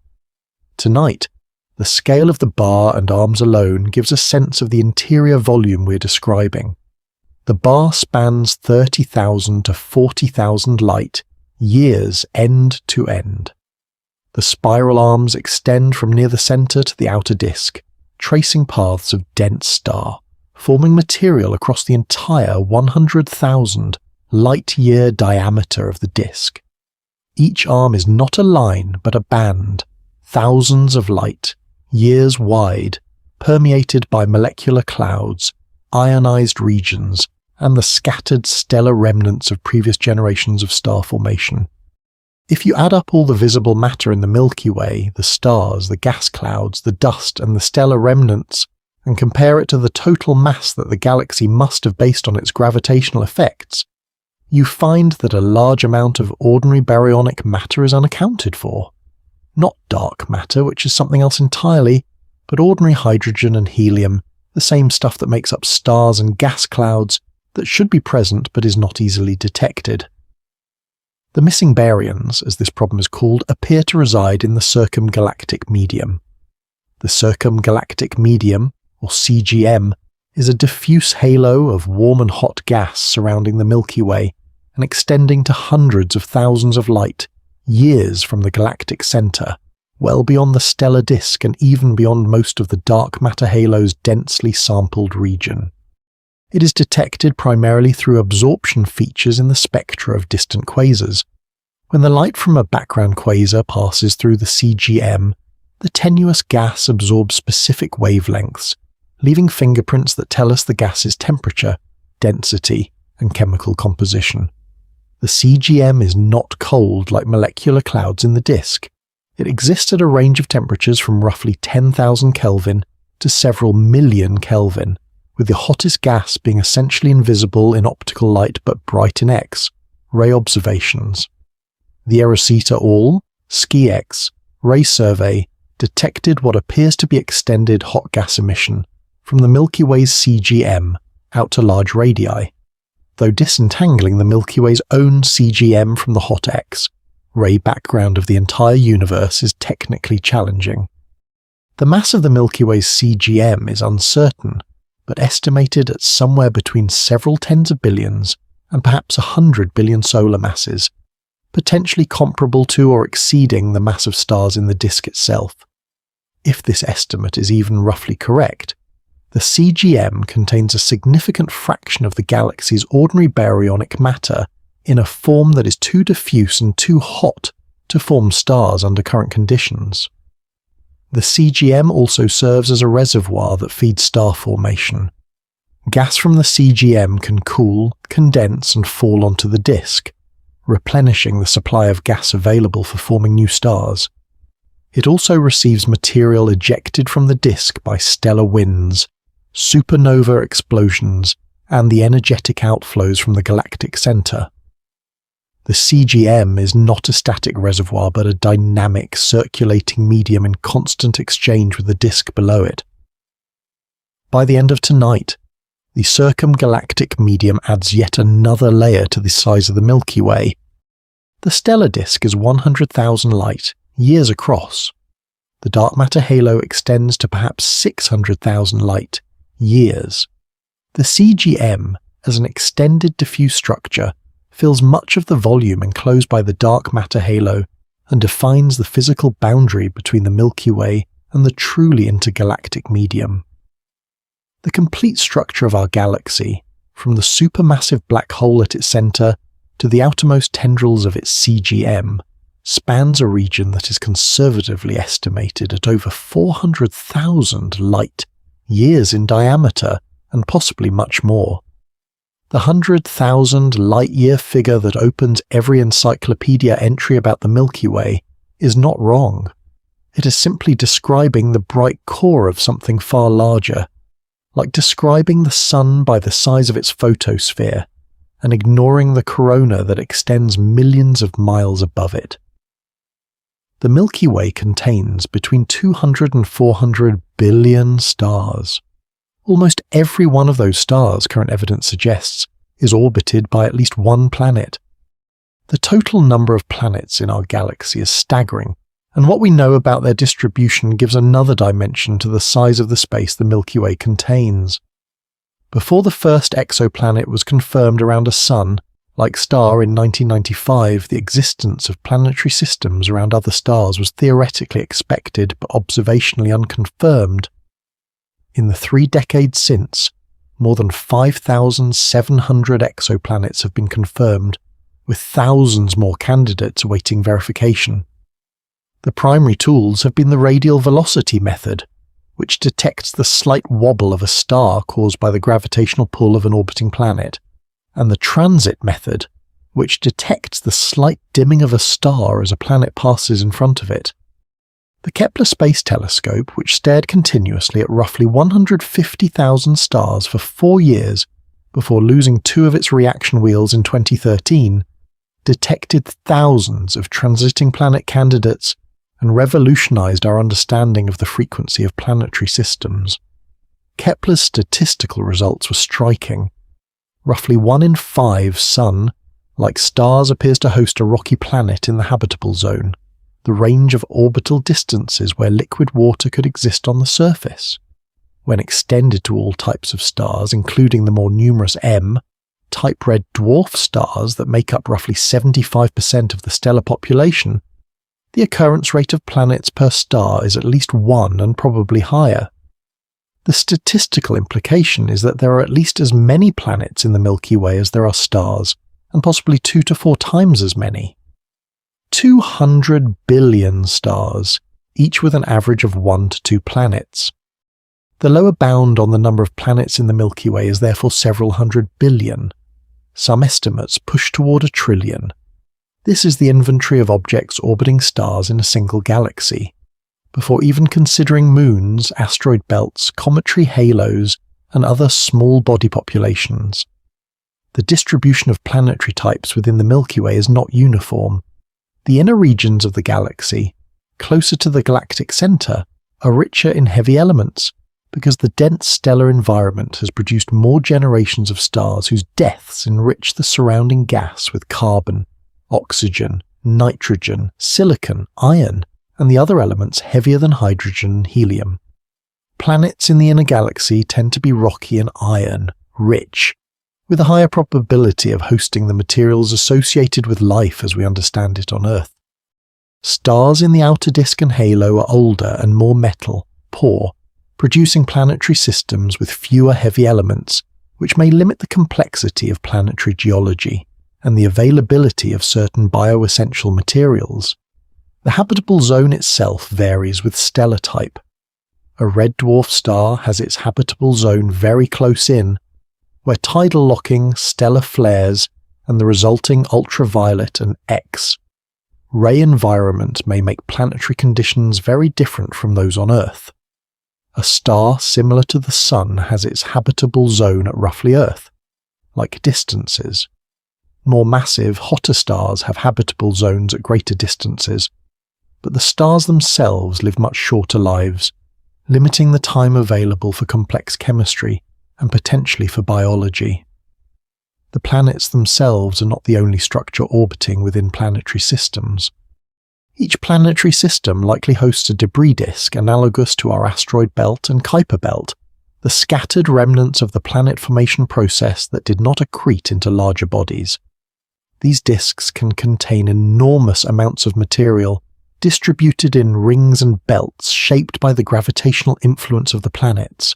Tonight, the scale of the bar and arms alone gives a sense of the interior volume we're describing. The bar spans 30,000 to 40,000 light years end to end. The spiral arms extend from near the centre to the outer disk, tracing paths of dense star, forming material across the entire 100,000 light-year diameter of the disk. Each arm is not a line but a band, thousands of light, years wide, permeated by molecular clouds, ionized regions, and the scattered stellar remnants of previous generations of star formation. If you add up all the visible matter in the Milky Way, the stars, the gas clouds, the dust, and the stellar remnants, and compare it to the total mass that the galaxy must have based on its gravitational effects, you find that a large amount of ordinary baryonic matter is unaccounted for. Not dark matter, which is something else entirely, but ordinary hydrogen and helium, the same stuff that makes up stars and gas clouds that should be present but is not easily detected. The missing baryons, as this problem is called, appear to reside in the circumgalactic medium. The circumgalactic medium, or CGM, is a diffuse halo of warm and hot gas surrounding the Milky Way and extending to hundreds of thousands of light, years from the galactic centre, well beyond the stellar disk and even beyond most of the dark matter halo's densely sampled region. It is detected primarily through absorption features in the spectra of distant quasars. When the light from a background quasar passes through the CGM, the tenuous gas absorbs specific wavelengths, leaving fingerprints that tell us the gas's temperature, density, and chemical composition. The CGM is not cold like molecular clouds in the disk. It exists at a range of temperatures from roughly 10,000 Kelvin to several million Kelvin, with the hottest gas being essentially invisible in optical light but bright in X-ray observations. The Erecita-All, SKI-X, ray survey detected what appears to be extended hot gas emission from the Milky Way's CGM out to large radii, though disentangling the Milky Way's own CGM from the hot X-ray background of the entire universe is technically challenging. The mass of the Milky Way's CGM is uncertain, but estimated at somewhere between several tens of billions and perhaps 100 billion solar masses, potentially comparable to or exceeding the mass of stars in the disk itself. If this estimate is even roughly correct, the CGM contains a significant fraction of the galaxy's ordinary baryonic matter in a form that is too diffuse and too hot to form stars under current conditions. The CGM also serves as a reservoir that feeds star formation. Gas from the CGM can cool, condense, and fall onto the disk, replenishing the supply of gas available for forming new stars. It also receives material ejected from the disk by stellar winds, supernova explosions, and the energetic outflows from the galactic centre. The CGM is not a static reservoir but a dynamic, circulating medium in constant exchange with the disk below it. By the end of tonight, the circumgalactic medium adds yet another layer to the size of the Milky Way. The stellar disk is 100,000 light years across. The dark matter halo extends to perhaps 600,000 light years. The CGM, as an extended diffuse structure, fills much of the volume enclosed by the dark matter halo and defines the physical boundary between the Milky Way and the truly intergalactic medium. The complete structure of our galaxy, from the supermassive black hole at its centre to the outermost tendrils of its CGM, spans a region that is conservatively estimated at over 400,000 light years in diameter and possibly much more. The 100,000 light-year figure that opens every encyclopedia entry about the Milky Way is not wrong. It is simply describing the bright core of something far larger, like describing the Sun by the size of its photosphere and ignoring the corona that extends millions of miles above it. The Milky Way contains between 200 and 400 billion stars. Almost every one of those stars, current evidence suggests, is orbited by at least one planet. The total number of planets in our galaxy is staggering, and what we know about their distribution gives another dimension to the size of the space the Milky Way contains. Before the first exoplanet was confirmed around a sun-like star in 1995, the existence of planetary systems around other stars was theoretically expected but observationally unconfirmed. In the 3 decades since, more than 5,700 exoplanets have been confirmed, with thousands more candidates awaiting verification. The primary tools have been the radial velocity method, which detects the slight wobble of a star caused by the gravitational pull of an orbiting planet, and the transit method, which detects the slight dimming of a star as a planet passes in front of it. The Kepler Space Telescope, which stared continuously at roughly 150,000 stars for 4 years before losing 2 of its reaction wheels in 2013, detected thousands of transiting planet candidates and revolutionized our understanding of the frequency of planetary systems. Kepler's statistical results were striking. Roughly 1 in 5 Sun-like stars appears to host a rocky planet in the habitable zone, the range of orbital distances where liquid water could exist on the surface. When extended to all types of stars, including the more numerous M-type red dwarf stars that make up roughly 75% of the stellar population, the occurrence rate of planets per star is at least 1 and probably higher. The statistical implication is that there are at least as many planets in the Milky Way as there are stars, and possibly 2 to 4 times as many. 200 billion stars, each with an average of 1 to 2 planets. The lower bound on the number of planets in the Milky Way is therefore several hundred billion. Some estimates push toward 1 trillion. This is the inventory of objects orbiting stars in a single galaxy, before even considering moons, asteroid belts, cometary halos, and other small body populations. The distribution of planetary types within the Milky Way is not uniform. The inner regions of the galaxy, closer to the galactic center, are richer in heavy elements, because the dense stellar environment has produced more generations of stars whose deaths enrich the surrounding gas with carbon, oxygen, nitrogen, silicon, iron, and the other elements heavier than hydrogen and helium. Planets in the inner galaxy tend to be rocky and iron-rich, with a higher probability of hosting the materials associated with life as we understand it on Earth. Stars in the outer disk and halo are older and more metal-poor, producing planetary systems with fewer heavy elements, which may limit the complexity of planetary geology and the availability of certain bioessential materials. The habitable zone itself varies with stellar type. A red dwarf star has its habitable zone very close in, where tidal locking, stellar flares, and the resulting ultraviolet and X-ray environment may make planetary conditions very different from those on Earth. A star similar to the Sun has its habitable zone at roughly Earth-like distances. More massive, hotter stars have habitable zones at greater distances, but the stars themselves live much shorter lives, limiting the time available for complex chemistry and potentially for biology. The planets themselves are not the only structure orbiting within planetary systems. Each planetary system likely hosts a debris disk analogous to our asteroid belt and Kuiper belt, the scattered remnants of the planet formation process that did not accrete into larger bodies. These disks can contain enormous amounts of material, distributed in rings and belts shaped by the gravitational influence of the planets.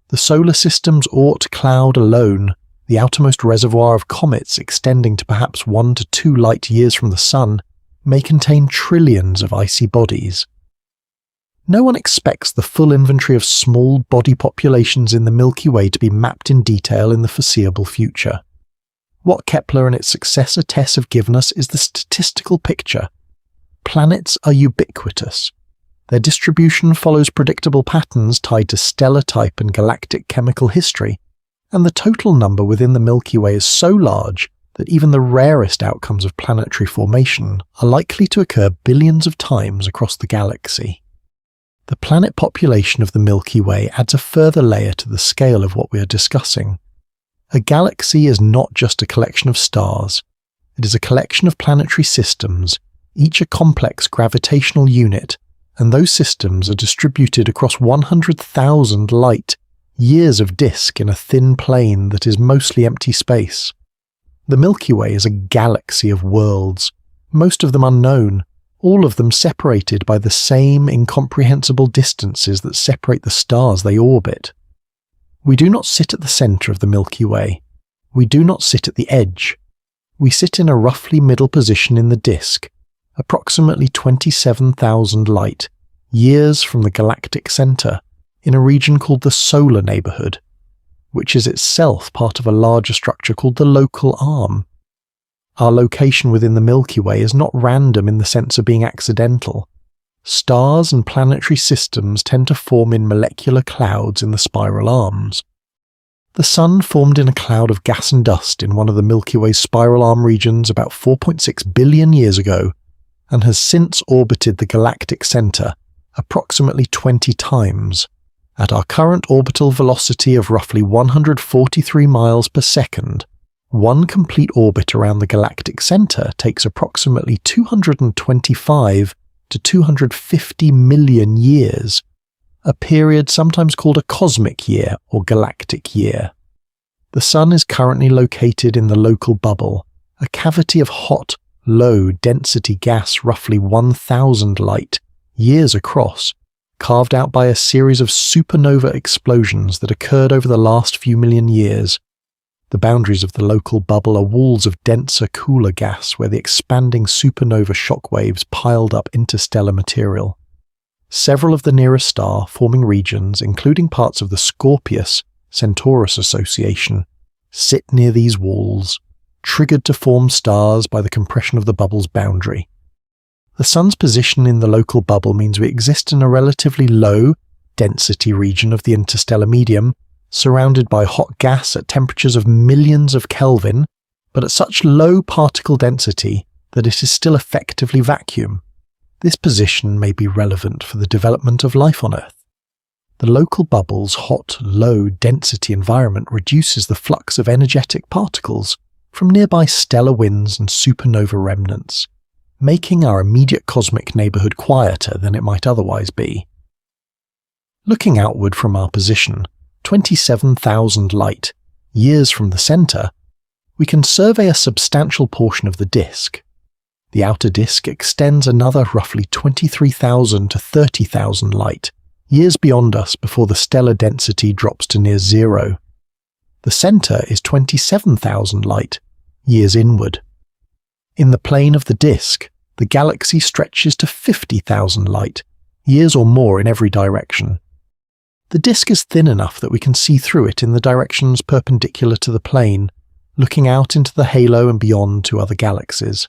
The solar system's Oort cloud alone, the outermost reservoir of comets extending to perhaps 1 to 2 light years from the Sun, may contain trillions of icy bodies. No one expects the full inventory of small body populations in the Milky Way to be mapped in detail in the foreseeable future. What Kepler and its successor TESS have given us is the statistical picture. Planets are ubiquitous. Their distribution follows predictable patterns tied to stellar type and galactic chemical history, and the total number within the Milky Way is so large that even the rarest outcomes of planetary formation are likely to occur billions of times across the galaxy. The planet population of the Milky Way adds a further layer to the scale of what we are discussing. A galaxy is not just a collection of stars. It is a collection of planetary systems, each a complex gravitational unit, and those systems are distributed across 100,000 light-years of disk in a thin plane that is mostly empty space. The Milky Way is a galaxy of worlds, most of them unknown, all of them separated by the same incomprehensible distances that separate the stars they orbit. We do not sit at the centre of the Milky Way. We do not sit at the edge. We sit in a roughly middle position in the disk, approximately 27,000 light-years from the galactic centre, in a region called the solar neighbourhood, which is itself part of a larger structure called the local arm. Our location within the Milky Way is not random in the sense of being accidental. Stars and planetary systems tend to form in molecular clouds in the spiral arms. The Sun formed in a cloud of gas and dust in one of the Milky Way's spiral arm regions about 4.6 billion years ago, and has since orbited the galactic centre approximately 20 times. At our current orbital velocity of roughly 143 miles per second, one complete orbit around the galactic centre takes approximately 225 to 250 million years, a period sometimes called a cosmic year or galactic year. The Sun is currently located in the local bubble, a cavity of hot, low-density gas roughly 1,000 light-years across, carved out by a series of supernova explosions that occurred over the last few million years. The boundaries of the local bubble are walls of denser, cooler gas where the expanding supernova shockwaves piled up interstellar material. Several of the nearest star-forming regions, including parts of the Scorpius-Centaurus association, sit near these walls, triggered to form stars by the compression of the bubble's boundary. The Sun's position in the local bubble means we exist in a relatively low-density region of the interstellar medium, surrounded by hot gas at temperatures of millions of Kelvin, but at such low particle density that it is still effectively vacuum. This position may be relevant for the development of life on Earth. The local bubble's hot, low-density environment reduces the flux of energetic particles from nearby stellar winds and supernova remnants, making our immediate cosmic neighbourhood quieter than it might otherwise be. Looking outward from our position, 27,000 light-years from the centre, we can survey a substantial portion of the disk. The outer disk extends another roughly 23,000 to 30,000 light-years beyond us before the stellar density drops to near zero. The centre is 27,000 light-years inward. In the plane of the disk, the galaxy stretches to 50,000 light-years or more in every direction. The disk is thin enough that we can see through it in the directions perpendicular to the plane, looking out into the halo and beyond to other galaxies.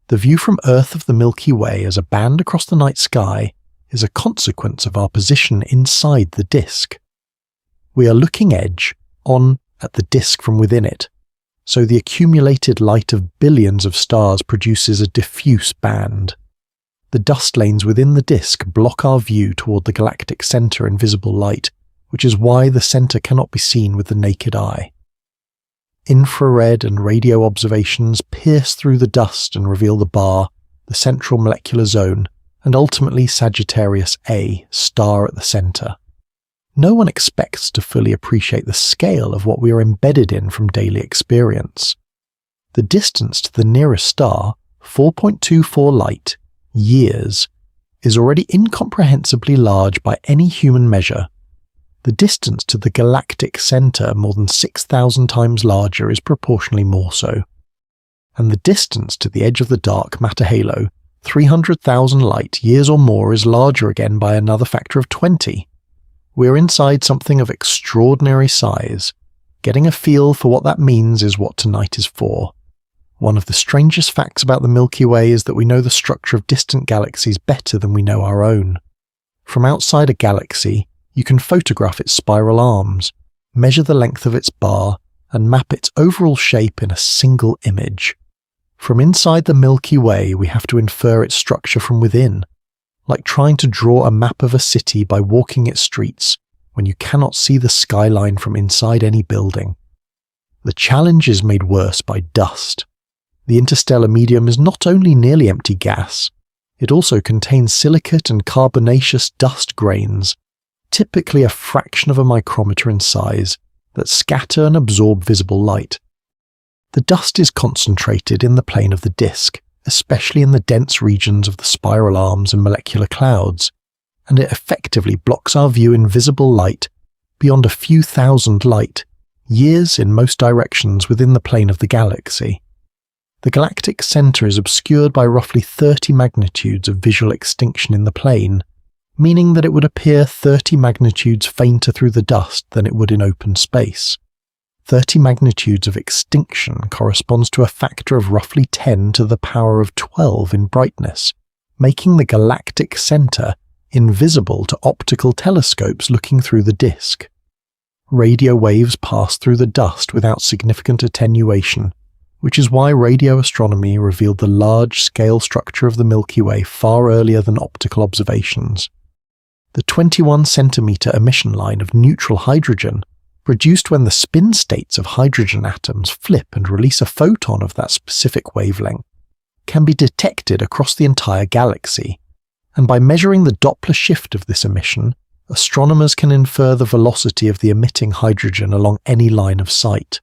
The view from Earth of the Milky Way as a band across the night sky is a consequence of our position inside the disk. We are looking edge on at the disk from within it, so the accumulated light of billions of stars produces a diffuse band. The dust lanes within the disk block our view toward the galactic centre in visible light, which is why the centre cannot be seen with the naked eye. Infrared and radio observations pierce through the dust and reveal the bar, the central molecular zone, and ultimately Sagittarius A, star at the centre. No one expects to fully appreciate the scale of what we are embedded in from daily experience. The distance to the nearest star, 4.24 light-years, is already incomprehensibly large by any human measure. The distance to the galactic centre, more than 6,000 times larger, is proportionally more so. And the distance to the edge of the dark matter halo, 300,000 light-years or more, is larger again by another factor of 20. We're inside something of extraordinary size. Getting a feel for what that means is what tonight is for. One of the strangest facts about the Milky Way is that we know the structure of distant galaxies better than we know our own. From outside a galaxy, you can photograph its spiral arms, measure the length of its bar, and map its overall shape in a single image. From inside the Milky Way, we have to infer its structure from within, like trying to draw a map of a city by walking its streets when you cannot see the skyline from inside any building. The challenge is made worse by dust. The interstellar medium is not only nearly empty gas, it also contains silicate and carbonaceous dust grains, typically a fraction of a micrometer in size, that scatter and absorb visible light. The dust is concentrated in the plane of the disk, especially in the dense regions of the spiral arms and molecular clouds, and it effectively blocks our view in visible light beyond a few thousand light years in most directions within the plane of the galaxy. The galactic center is obscured by roughly 30 magnitudes of visual extinction in the plane, meaning that it would appear 30 magnitudes fainter through the dust than it would in open space. 30 magnitudes of extinction corresponds to a factor of roughly 10 to the power of 12 in brightness, making the galactic center invisible to optical telescopes looking through the disk. Radio waves pass through the dust without significant attenuation, which is why radio astronomy revealed the large-scale structure of the Milky Way far earlier than optical observations. The 21-centimeter emission line of neutral hydrogen, produced when the spin states of hydrogen atoms flip and release a photon of that specific wavelength, can be detected across the entire galaxy, and by measuring the Doppler shift of this emission, astronomers can infer the velocity of the emitting hydrogen along any line of sight.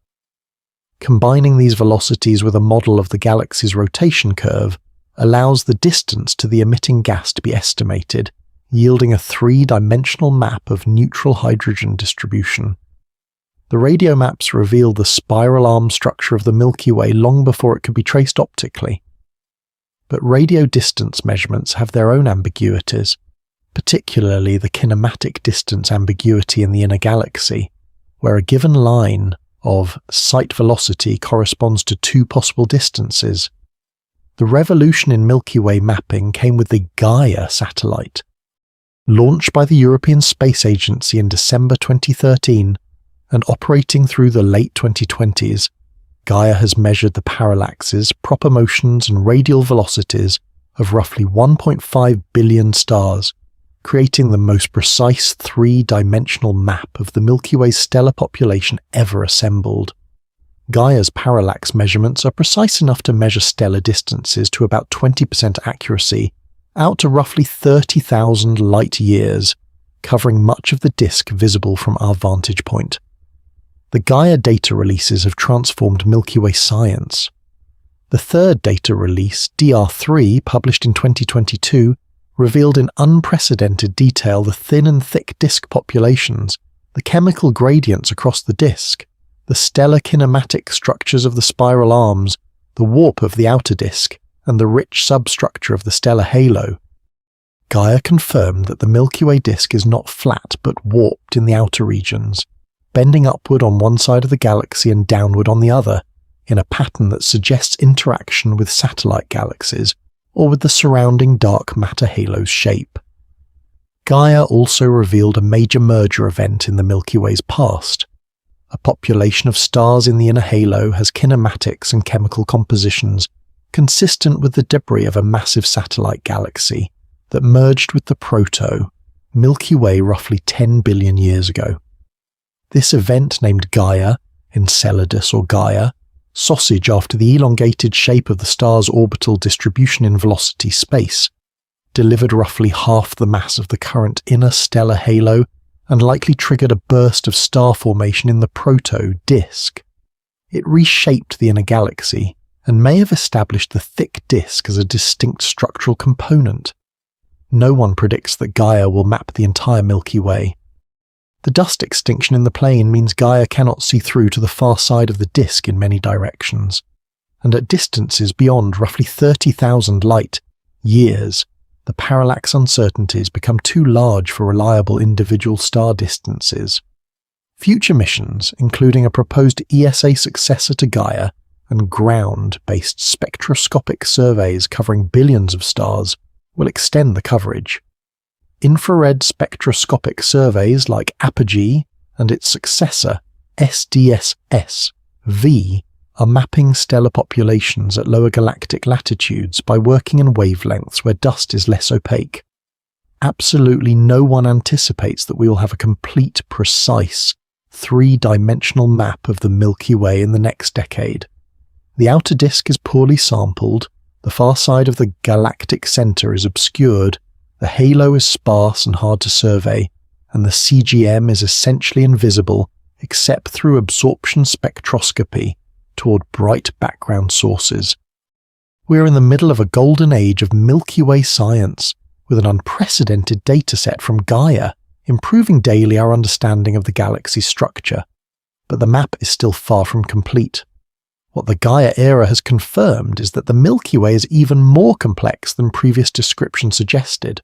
Combining these velocities with a model of the galaxy's rotation curve allows the distance to the emitting gas to be estimated, yielding a three-dimensional map of neutral hydrogen distribution. The radio maps revealed the spiral arm structure of the Milky Way long before it could be traced optically. But radio distance measurements have their own ambiguities, particularly the kinematic distance ambiguity in the inner galaxy, where a given line of sight velocity corresponds to two possible distances. The revolution in Milky Way mapping came with the Gaia satellite. Launched by the European Space Agency in December 2013 and operating through the late 2020s, Gaia has measured the parallaxes, proper motions and radial velocities of roughly 1.5 billion stars, creating the most precise three-dimensional map of the Milky Way's stellar population ever assembled. Gaia's parallax measurements are precise enough to measure stellar distances to about 20% accuracy, out to roughly 30,000 light-years, covering much of the disk visible from our vantage point. The Gaia data releases have transformed Milky Way science. The third data release, DR3, published in 2022, revealed in unprecedented detail the thin and thick disk populations, the chemical gradients across the disk, the stellar kinematic structures of the spiral arms, the warp of the outer disk, and the rich substructure of the stellar halo. Gaia confirmed that the Milky Way disk is not flat but warped in the outer regions, bending upward on one side of the galaxy and downward on the other, in a pattern that suggests interaction with satellite galaxies, or with the surrounding dark matter halo's shape. Gaia also revealed a major merger event in the Milky Way's past. A population of stars in the inner halo has kinematics and chemical compositions consistent with the debris of a massive satellite galaxy that merged with the Milky Way roughly 10 billion years ago. This event, named Gaia, Enceladus or Gaia, sausage after the elongated shape of the star's orbital distribution in velocity space, delivered roughly half the mass of the current inner stellar halo and likely triggered a burst of star formation in the proto-disk. It reshaped the inner galaxy and may have established the thick disk as a distinct structural component. No one predicts that Gaia will map the entire Milky Way. The dust extinction in the plane means Gaia cannot see through to the far side of the disk in many directions, and at distances beyond roughly 30,000 light-years, the parallax uncertainties become too large for reliable individual star distances. Future missions, including a proposed ESA successor to Gaia, and ground-based spectroscopic surveys covering billions of stars will extend the coverage. Infrared spectroscopic surveys like Apogee and its successor, SDSS-V, are mapping stellar populations at lower galactic latitudes by working in wavelengths where dust is less opaque. Absolutely no one anticipates that we will have a complete, precise, three-dimensional map of the Milky Way in the next decade. The outer disk is poorly sampled, the far side of the galactic center is obscured, the halo is sparse and hard to survey, and the CGM is essentially invisible except through absorption spectroscopy toward bright background sources. We are in the middle of a golden age of Milky Way science, with an unprecedented dataset from Gaia, improving daily our understanding of the galaxy's structure. But the map is still far from complete. What the Gaia era has confirmed is that the Milky Way is even more complex than previous description suggested.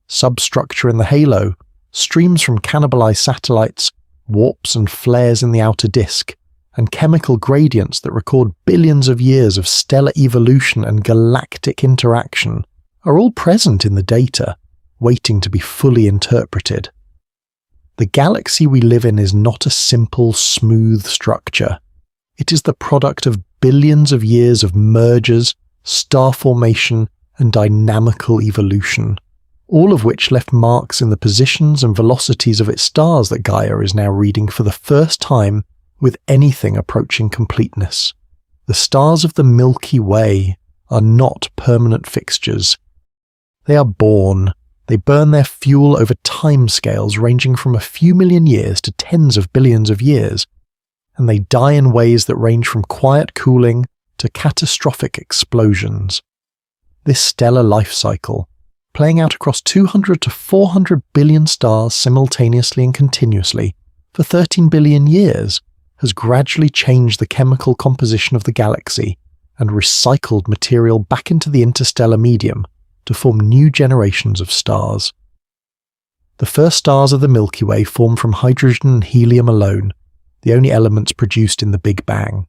Substructure in the halo, streams from cannibalized satellites, warps and flares in the outer disk, and chemical gradients that record billions of years of stellar evolution and galactic interaction are all present in the data, waiting to be fully interpreted. The galaxy we live in is not a simple, smooth structure. It is the product of billions of years of mergers, star formation, and dynamical evolution, all of which left marks in the positions and velocities of its stars that Gaia is now reading for the first time with anything approaching completeness. The stars of the Milky Way are not permanent fixtures. They are born. They burn their fuel over timescales ranging from a few million years to tens of billions of years, and they die in ways that range from quiet cooling to catastrophic explosions. This stellar life cycle, playing out across 200 to 400 billion stars simultaneously and continuously for 13 billion years, has gradually changed the chemical composition of the galaxy and recycled material back into the interstellar medium to form new generations of stars. The first stars of the Milky Way formed from hydrogen and helium alone, the only elements produced in the Big Bang.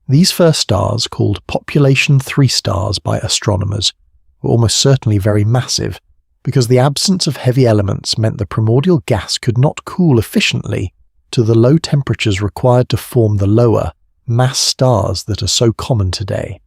These first stars, called population 3 stars by astronomers, were almost certainly very massive, because the absence of heavy elements meant the primordial gas could not cool efficiently to the low temperatures required to form the lower, mass stars that are so common today.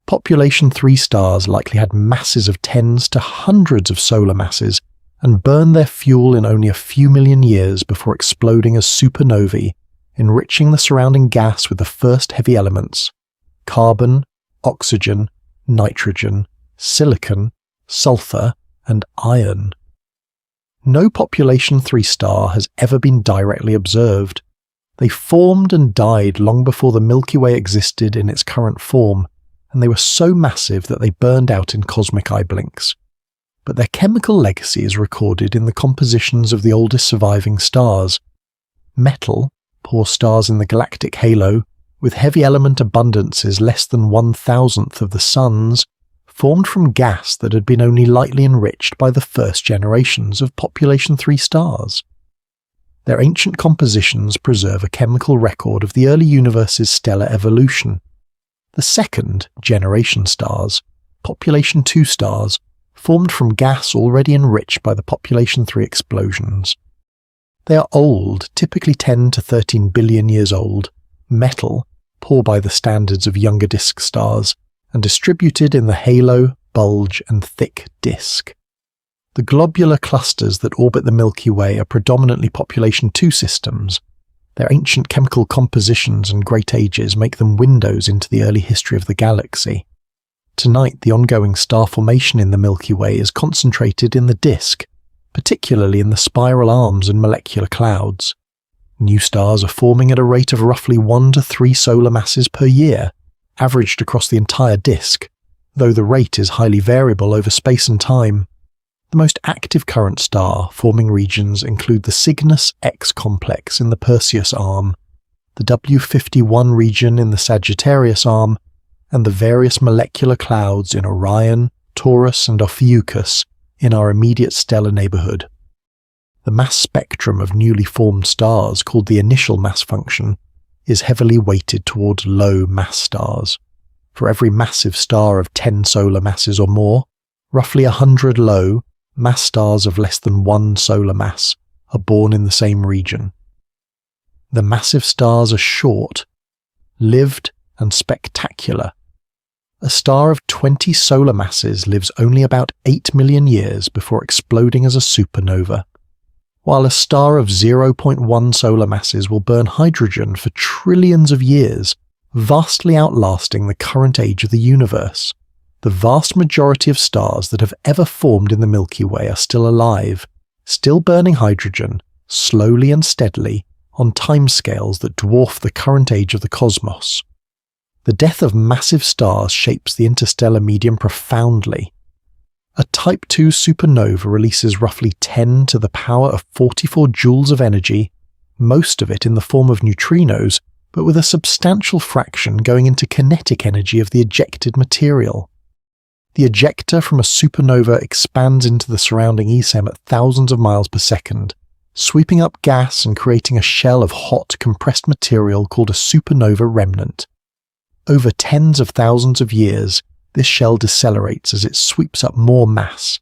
Population 3 stars likely had masses of tens to hundreds of solar masses and burned their fuel in only a few million years before exploding as supernovae, enriching the surrounding gas with the first heavy elements: carbon, oxygen, nitrogen, silicon, sulfur, and iron. No population 3 star has ever been directly observed. They formed and died long before the Milky Way existed in its current form, and they were so massive that they burned out in cosmic eye blinks. But their chemical legacy is recorded in the compositions of the oldest surviving stars. Metal, poor stars in the galactic halo, with heavy element abundances less than 1,000th of the Sun's, formed from gas that had been only lightly enriched by the first generations of population 3 stars. Their ancient compositions preserve a chemical record of the early universe's stellar evolution. The second generation stars, population 2 stars, formed from gas already enriched by the population 3 explosions. They are old, typically 10 to 13 billion years old, metal, poor by the standards of younger disk stars, and distributed in the halo, bulge, and thick disk. The globular clusters that orbit the Milky Way are predominantly population 2 systems. Their ancient chemical compositions and great ages make them windows into the early history of the galaxy. Tonight, the ongoing star formation in the Milky Way is concentrated in the disk, particularly in the spiral arms and molecular clouds. New stars are forming at a rate of roughly 1 to 3 solar masses per year, averaged across the entire disk, though the rate is highly variable over space and time. The most active current star forming regions include the Cygnus X complex in the Perseus arm, the W51 region in the Sagittarius arm, and the various molecular clouds in Orion, Taurus, and Ophiuchus in our immediate stellar neighborhood. The mass spectrum of newly formed stars, called the initial mass function, is heavily weighted toward low-mass stars. For every massive star of 10 solar masses or more, roughly 100 low-mass stars of less than 1 solar mass are born in the same region. The massive stars are short, lived, and spectacular. A star of 20 solar masses lives only about 8 million years before exploding as a supernova, while a star of 0.1 solar masses will burn hydrogen for trillions of years, vastly outlasting the current age of the universe. The vast majority of stars that have ever formed in the Milky Way are still alive, still burning hydrogen, slowly and steadily, on timescales that dwarf the current age of the cosmos. The death of massive stars shapes the interstellar medium profoundly. A Type II supernova releases roughly 10 to the power of 44 joules of energy, most of it in the form of neutrinos, but with a substantial fraction going into kinetic energy of the ejected material. The ejector from a supernova expands into the surrounding ESM at thousands of miles per second, sweeping up gas and creating a shell of hot, compressed material called a supernova remnant. Over tens of thousands of years, this shell decelerates as it sweeps up more mass,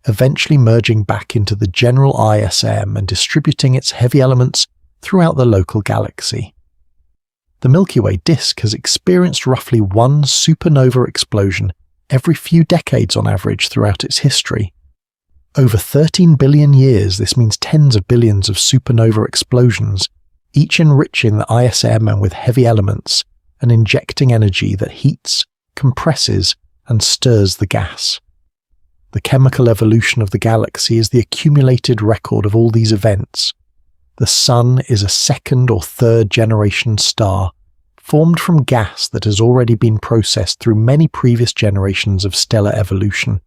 eventually merging back into the general ISM and distributing its heavy elements throughout the local galaxy. The Milky Way disk has experienced roughly one supernova explosion every few decades on average throughout its history. Over 13 billion years, this means tens of billions of supernova explosions, each enriching the ISM and with heavy elements, and injecting energy that heats, compresses, and stirs the gas. The chemical evolution of the galaxy is the accumulated record of all these events. The Sun is a second or third generation star, formed from gas that has already been processed through many previous generations of stellar evolution.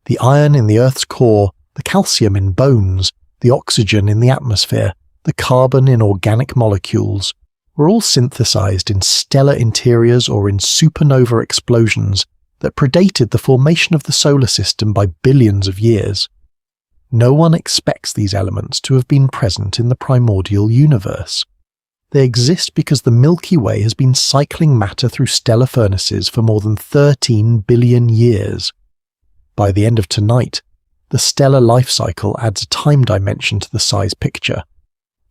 The iron in the Earth's core, the calcium in bones, the oxygen in the atmosphere, the carbon in organic molecules, were all synthesized in stellar interiors or in supernova explosions that predated the formation of the solar system by billions of years. No one expects these elements to have been present in the primordial universe. They exist because the Milky Way has been cycling matter through stellar furnaces for more than 13 billion years. By the end of tonight, the stellar life cycle adds a time dimension to the size picture.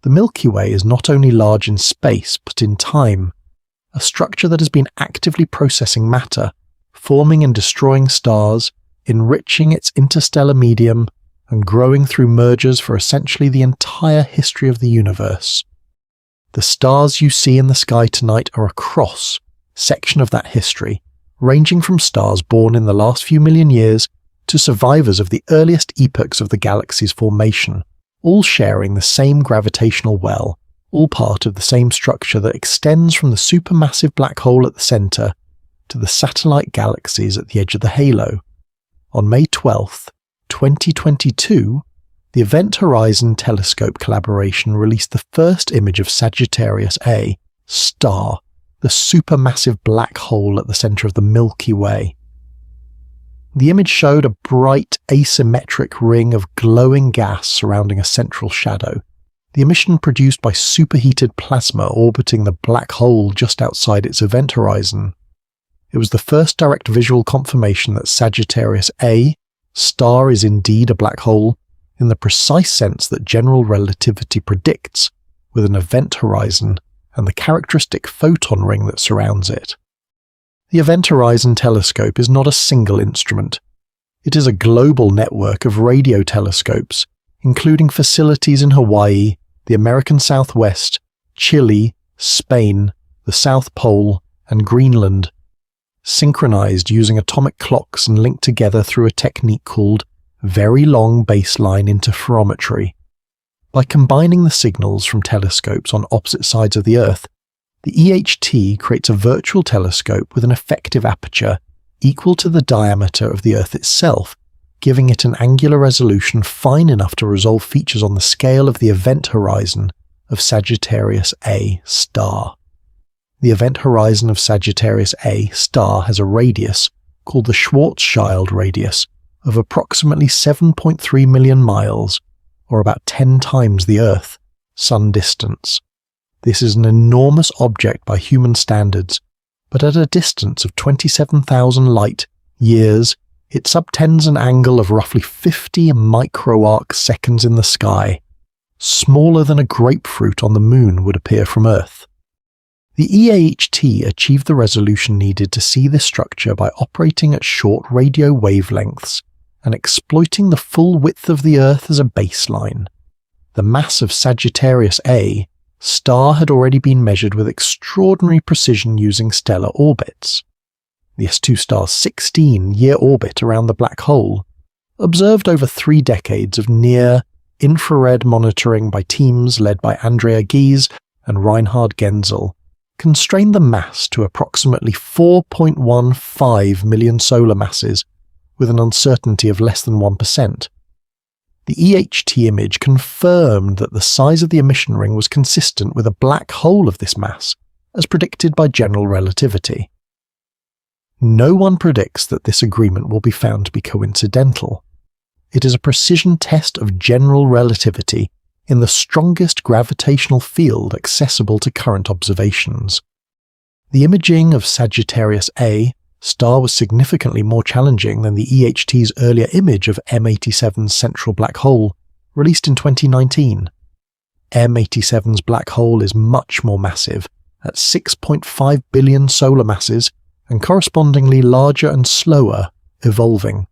The Milky Way is not only large in space, but in time, a structure that has been actively processing matter, forming and destroying stars, enriching its interstellar medium, and growing through mergers for essentially the entire history of the universe. The stars you see in the sky tonight are a cross-section of that history, ranging from stars born in the last few million years to survivors of the earliest epochs of the galaxy's formation, all sharing the same gravitational well, all part of the same structure that extends from the supermassive black hole at the center to the satellite galaxies at the edge of the halo. On May 12, 2022, the Event Horizon Telescope collaboration released the first image of Sagittarius A star, the supermassive black hole at the center of the Milky Way. The image showed a bright, asymmetric ring of glowing gas surrounding a central shadow, the emission produced by superheated plasma orbiting the black hole just outside its event horizon. It was the first direct visual confirmation that Sagittarius A star is indeed a black hole, in the precise sense that general relativity predicts, with an event horizon and the characteristic photon ring that surrounds it. The Event Horizon Telescope is not a single instrument. It is a global network of radio telescopes, including facilities in Hawaii, the American Southwest, Chile, Spain, the South Pole, and Greenland, synchronized using atomic clocks and linked together through a technique called very long baseline interferometry. By combining the signals from telescopes on opposite sides of the Earth, the EHT creates a virtual telescope with an effective aperture equal to the diameter of the Earth itself, giving it an angular resolution fine enough to resolve features on the scale of the event horizon of Sagittarius A star. The event horizon of Sagittarius A star has a radius, called the Schwarzschild radius, of approximately 7.3 million miles, or about 10 times the Earth, sun distance. This is an enormous object by human standards, but at a distance of 27,000 light-years, it subtends an angle of roughly 50 microarc seconds in the sky, smaller than a grapefruit on the moon would appear from Earth. The EAHT achieved the resolution needed to see this structure by operating at short radio wavelengths and exploiting the full width of the Earth as a baseline. The mass of Sagittarius A star had already been measured with extraordinary precision using stellar orbits. The S2 star's 16-year orbit around the black hole, observed over 3 decades of near-infrared monitoring by teams led by Andrea Ghez and Reinhard Genzel, constrained the mass to approximately 4.15 million solar masses, with an uncertainty of less than 1%. The EHT image confirmed that the size of the emission ring was consistent with a black hole of this mass, as predicted by general relativity. No one predicts that this agreement will be found to be coincidental. It is a precision test of general relativity in the strongest gravitational field accessible to current observations. The imaging of Sagittarius A star was significantly more challenging than the EHT's earlier image of M87's central black hole, released in 2019. M87's black hole is much more massive, at 6.5 billion solar masses, and correspondingly larger and slower, evolving.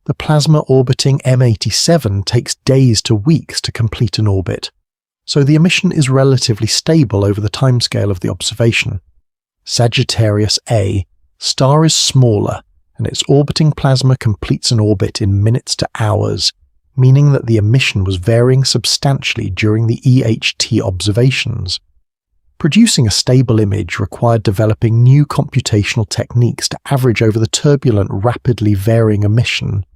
The plasma orbiting M87 takes days to weeks to complete an orbit, so the emission is relatively stable over the timescale of the observation. Sagittarius A star is smaller, and its orbiting plasma completes an orbit in minutes to hours, meaning that the emission was varying substantially during the EHT observations. Producing a stable image required developing new computational techniques to average over the turbulent, rapidly varying emission,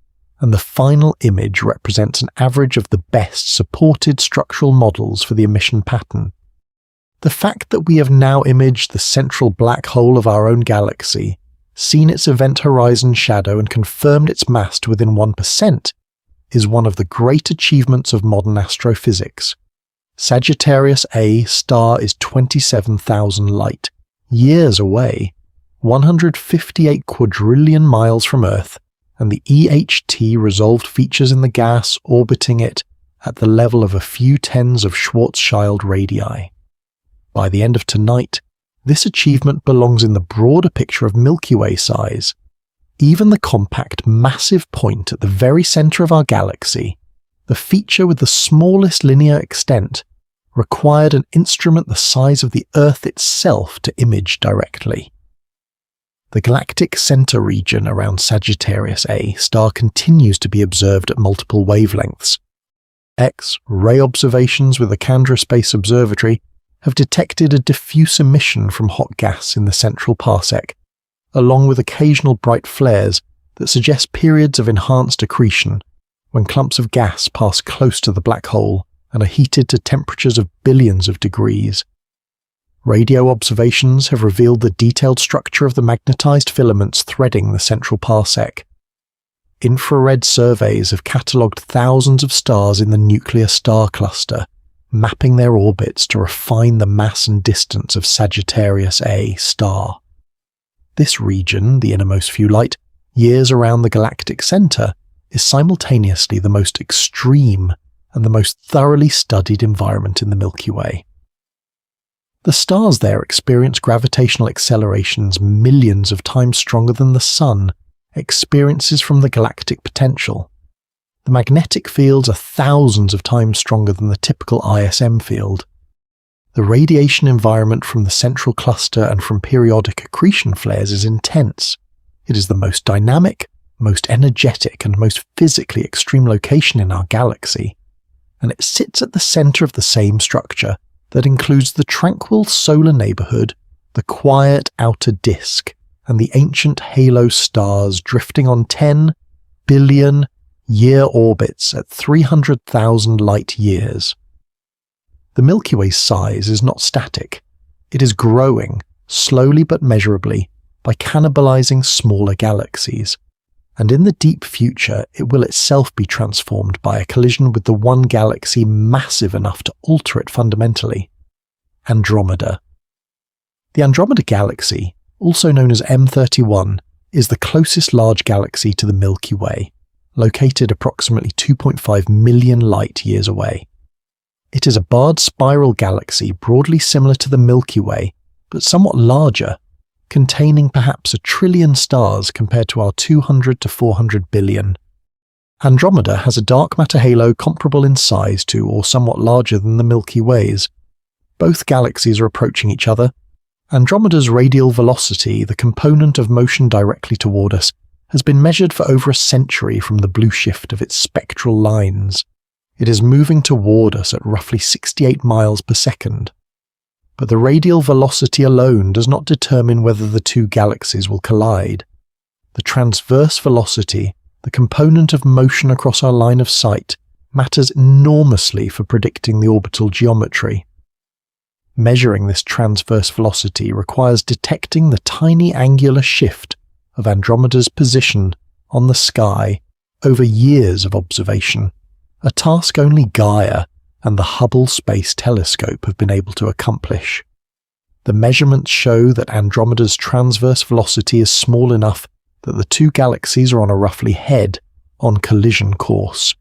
and the final image represents an average of the best supported structural models for the emission pattern. The fact that we have now imaged the central black hole of our own galaxy, seen its event horizon shadow and confirmed its mass to within 1%, is one of the great achievements of modern astrophysics. Sagittarius A star is 27,000 light-years away, 158 quadrillion miles from Earth, and the EHT resolved features in the gas orbiting it at the level of a few tens of Schwarzschild radii. By the end of tonight, this achievement belongs in the broader picture of Milky Way size. Even the compact, massive point at the very center of our galaxy, the feature with the smallest linear extent, required an instrument the size of the Earth itself to image directly. The galactic center region around Sagittarius A star continues to be observed at multiple wavelengths. X-ray observations with the Chandra Space Observatory have detected a diffuse emission from hot gas in the central parsec, along with occasional bright flares that suggest periods of enhanced accretion when clumps of gas pass close to the black hole and are heated to temperatures of billions of degrees. Radio observations have revealed the detailed structure of the magnetized filaments threading the central parsec. Infrared surveys have catalogued thousands of stars in the nuclear star cluster, mapping their orbits to refine the mass and distance of Sagittarius A star. This region, the innermost few light-years around the galactic center, is simultaneously the most extreme and the most thoroughly studied environment in the Milky Way. The stars there experience gravitational accelerations millions of times stronger than the Sun experiences from the galactic potential. The magnetic fields are thousands of times stronger than the typical ISM field. The radiation environment from the central cluster and from periodic accretion flares is intense. It is the most dynamic, most energetic, and most physically extreme location in our galaxy, and it sits at the center of the same structure that includes the tranquil solar neighborhood, the quiet outer disk, and the ancient halo stars drifting on 10 billion year orbits at 300,000 light-years. The Milky Way's size is not static. It is growing, slowly but measurably, by cannibalizing smaller galaxies, and in the deep future it will itself be transformed by a collision with the one galaxy massive enough to alter it fundamentally. Andromeda. The Andromeda Galaxy, also known as M31, is the closest large galaxy to the Milky Way, located approximately 2.5 million light-years away. It is a barred spiral galaxy broadly similar to the Milky Way, but somewhat larger, containing perhaps 1 trillion stars compared to our 200 to 400 billion. Andromeda has a dark matter halo comparable in size to or somewhat larger than the Milky Way's. Both galaxies are approaching each other. Andromeda's radial velocity, the component of motion directly toward us, has been measured for over a century from the blue shift of its spectral lines. It is moving toward us at roughly 68 miles per second. But the radial velocity alone does not determine whether the two galaxies will collide. The transverse velocity, the component of motion across our line of sight, matters enormously for predicting the orbital geometry. Measuring this transverse velocity requires detecting the tiny angular shift of Andromeda's position on the sky over years of observation, a task only Gaia and the Hubble Space Telescope have been able to accomplish. The measurements show that Andromeda's transverse velocity is small enough that the two galaxies are on a roughly head-on collision course.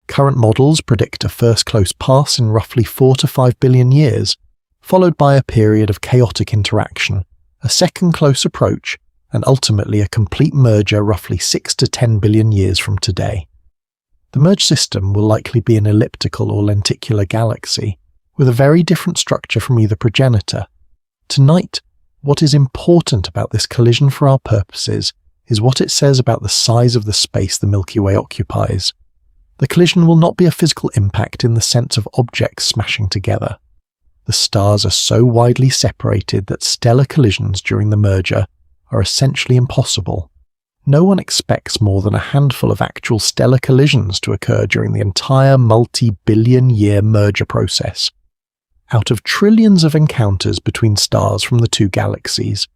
Current models predict a first close pass in roughly 4 to 5 billion years, followed by a period of chaotic interaction, a second close approach, and ultimately a complete merger roughly 6 to 10 billion years from today. The merged system will likely be an elliptical or lenticular galaxy, with a very different structure from either progenitor. Tonight, what is important about this collision for our purposes is what it says about the size of the space the Milky Way occupies. The collision will not be a physical impact in the sense of objects smashing together. The stars are so widely separated that stellar collisions during the merger are essentially impossible. No one expects more than a handful of actual stellar collisions to occur during the entire multi-billion-year merger process, out of trillions of encounters between stars from the two galaxies.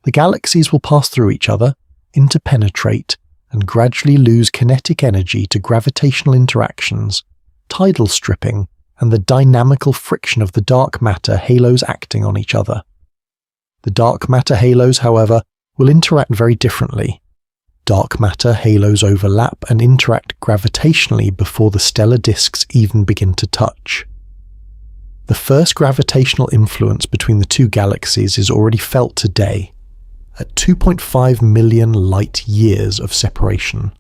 The galaxies will pass through each other, interpenetrate, and gradually lose kinetic energy to gravitational interactions, tidal stripping, and the dynamical friction of the dark matter halos acting on each other. The dark matter halos, however, will interact very differently. Dark matter halos overlap and interact gravitationally before the stellar disks even begin to touch. The first gravitational influence between the two galaxies is already felt today, at 2.5 million light-years of separation.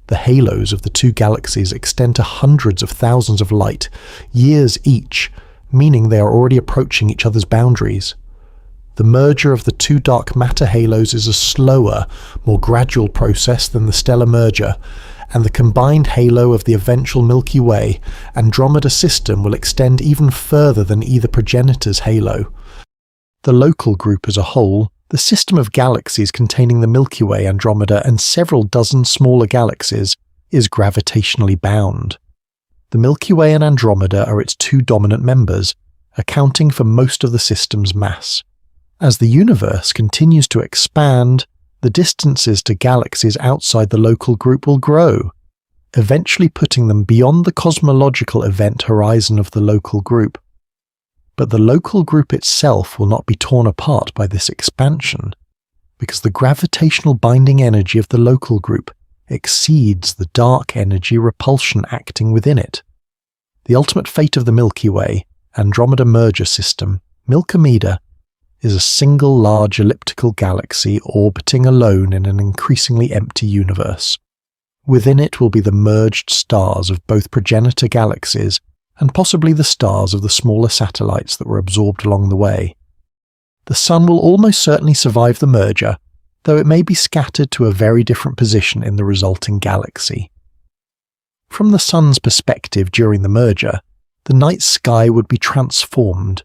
The halos of the two galaxies extend to hundreds of thousands of light-years each, meaning they are already approaching each other's boundaries. The merger of the two dark matter halos is a slower, more gradual process than the stellar merger, and the combined halo of the eventual Milky Way Andromeda system will extend even further than either progenitor's halo. The local group as a whole, the system of galaxies containing the Milky Way, Andromeda, and several dozen smaller galaxies, is gravitationally bound. The Milky Way and Andromeda are its two dominant members, accounting for most of the system's mass. As the universe continues to expand, the distances to galaxies outside the local group will grow, eventually putting them beyond the cosmological event horizon of the local group. But the local group itself will not be torn apart by this expansion, because the gravitational binding energy of the local group exceeds the dark energy repulsion acting within it. The ultimate fate of the Milky Way, Andromeda merger system, Milkomeda, is a single large elliptical galaxy orbiting alone in an increasingly empty universe. Within it will be the merged stars of both progenitor galaxies and possibly the stars of the smaller satellites that were absorbed along the way. The Sun will almost certainly survive the merger, though it may be scattered to a very different position in the resulting galaxy. From the Sun's perspective during the merger, the night sky would be transformed.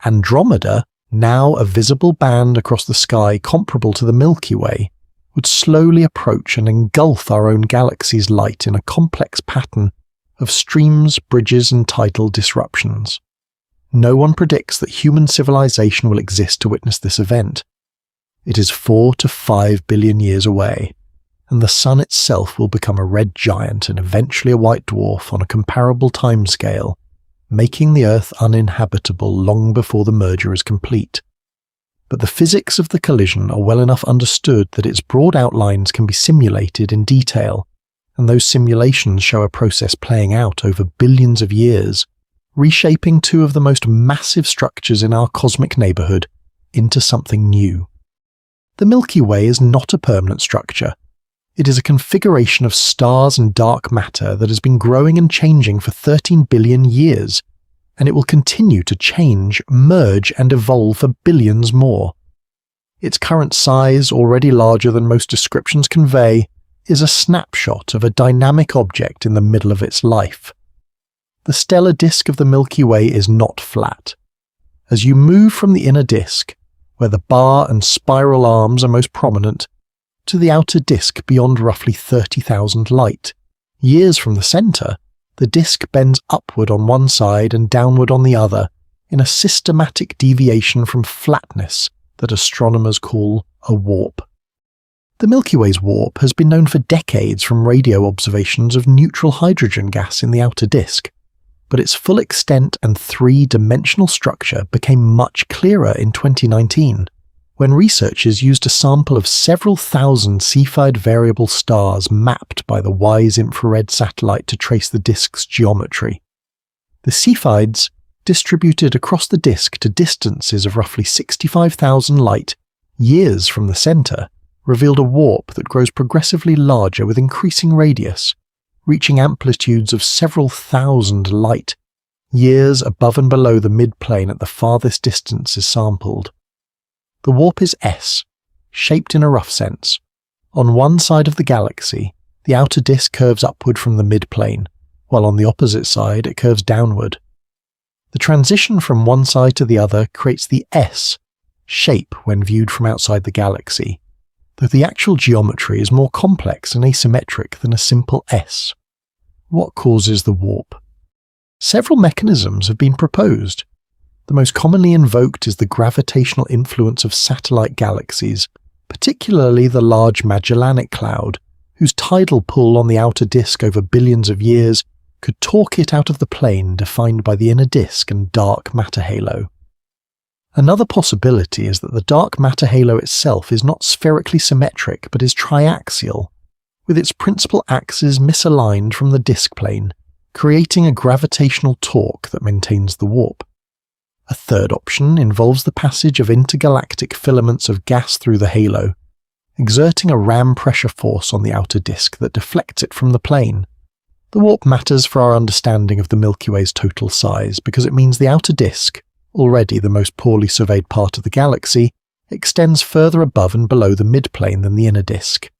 Andromeda, now a visible band across the sky comparable to the Milky Way, would slowly approach and engulf our own galaxy's light in a complex pattern of streams, bridges, and tidal disruptions. No one predicts that human civilization will exist to witness this event. It is 4 to 5 billion years away, and the Sun itself will become a red giant and eventually a white dwarf on a comparable timescale, making the Earth uninhabitable long before the merger is complete. But the physics of the collision are well enough understood that its broad outlines can be simulated in detail, and those simulations show a process playing out over billions of years, reshaping two of the most massive structures in our cosmic neighborhood into something new. The Milky Way is not a permanent structure. It is a configuration of stars and dark matter that has been growing and changing for 13 billion years, and it will continue to change, merge, and evolve for billions more. Its current size, already larger than most descriptions convey, is a snapshot of a dynamic object in the middle of its life. The stellar disk of the Milky Way is not flat. As you move from the inner disk, where the bar and spiral arms are most prominent, to the outer disk beyond roughly 30,000 light years from the center, the disk bends upward on one side and downward on the other in a systematic deviation from flatness that astronomers call a warp. The Milky Way's warp has been known for decades from radio observations of neutral hydrogen gas in the outer disk, but its full extent and three-dimensional structure became much clearer in 2019, when researchers used a sample of several thousand Cepheid variable stars mapped by the WISE infrared satellite to trace the disk's geometry. The Cepheids, distributed across the disk to distances of roughly 65,000 light years from the center, revealed a warp that grows progressively larger with increasing radius, reaching amplitudes of several thousand light years above and below the midplane at the farthest distances sampled. The warp is S, shaped in a rough sense. On one side of the galaxy, the outer disk curves upward from the midplane, while on the opposite side it curves downward. The transition from one side to the other creates the S shape when viewed from outside the galaxy, though the actual geometry is more complex and asymmetric than a simple S. What causes the warp? Several mechanisms have been proposed. The most commonly invoked is the gravitational influence of satellite galaxies, particularly the Large Magellanic Cloud, whose tidal pull on the outer disk over billions of years could torque it out of the plane defined by the inner disk and dark matter halo. Another possibility is that the dark matter halo itself is not spherically symmetric but is triaxial, with its principal axes misaligned from the disk plane, creating a gravitational torque that maintains the warp. A third option involves the passage of intergalactic filaments of gas through the halo, exerting a ram pressure force on the outer disk that deflects it from the plane. The warp matters for our understanding of the Milky Way's total size because it means the outer disk, already the most poorly surveyed part of the galaxy, extends further above and below the midplane than the inner disk.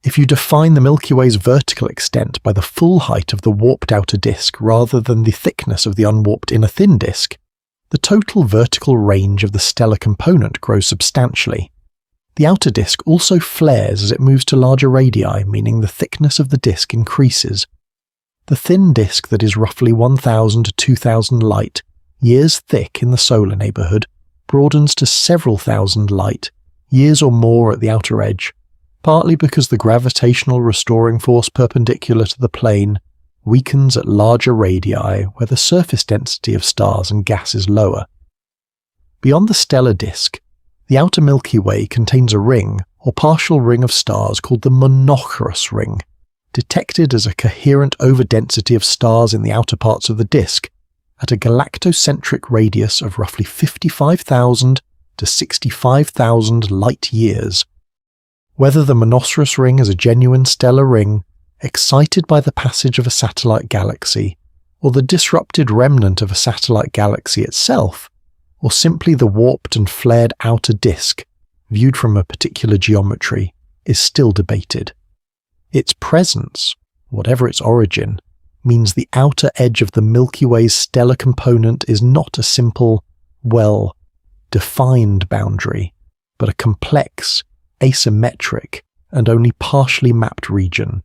If you define the Milky Way's vertical extent by the full height of the warped outer disk rather than the thickness of the unwarped inner thin disk, the total vertical range of the stellar component grows substantially. The outer disk also flares as it moves to larger radii, meaning the thickness of the disk increases. The thin disk that is roughly 1,000 to 2,000 light years thick in the solar neighborhood broadens to several thousand light years or more at the outer edge, partly because the gravitational restoring force perpendicular to the plane weakens at larger radii where the surface density of stars and gas is lower. Beyond the stellar disk, the outer Milky Way contains a ring or partial ring of stars called the monochorous ring, detected as a coherent overdensity of stars in the outer parts of the disk at a galactocentric radius of roughly 55,000 to 65,000 light years. Whether the monochorous ring is a genuine stellar ring, excited by the passage of a satellite galaxy, or the disrupted remnant of a satellite galaxy itself, or simply the warped and flared outer disk, viewed from a particular geometry, is still debated. Its presence, whatever its origin, means the outer edge of the Milky Way's stellar component is not a simple, defined boundary, but a complex, asymmetric, and only partially mapped region.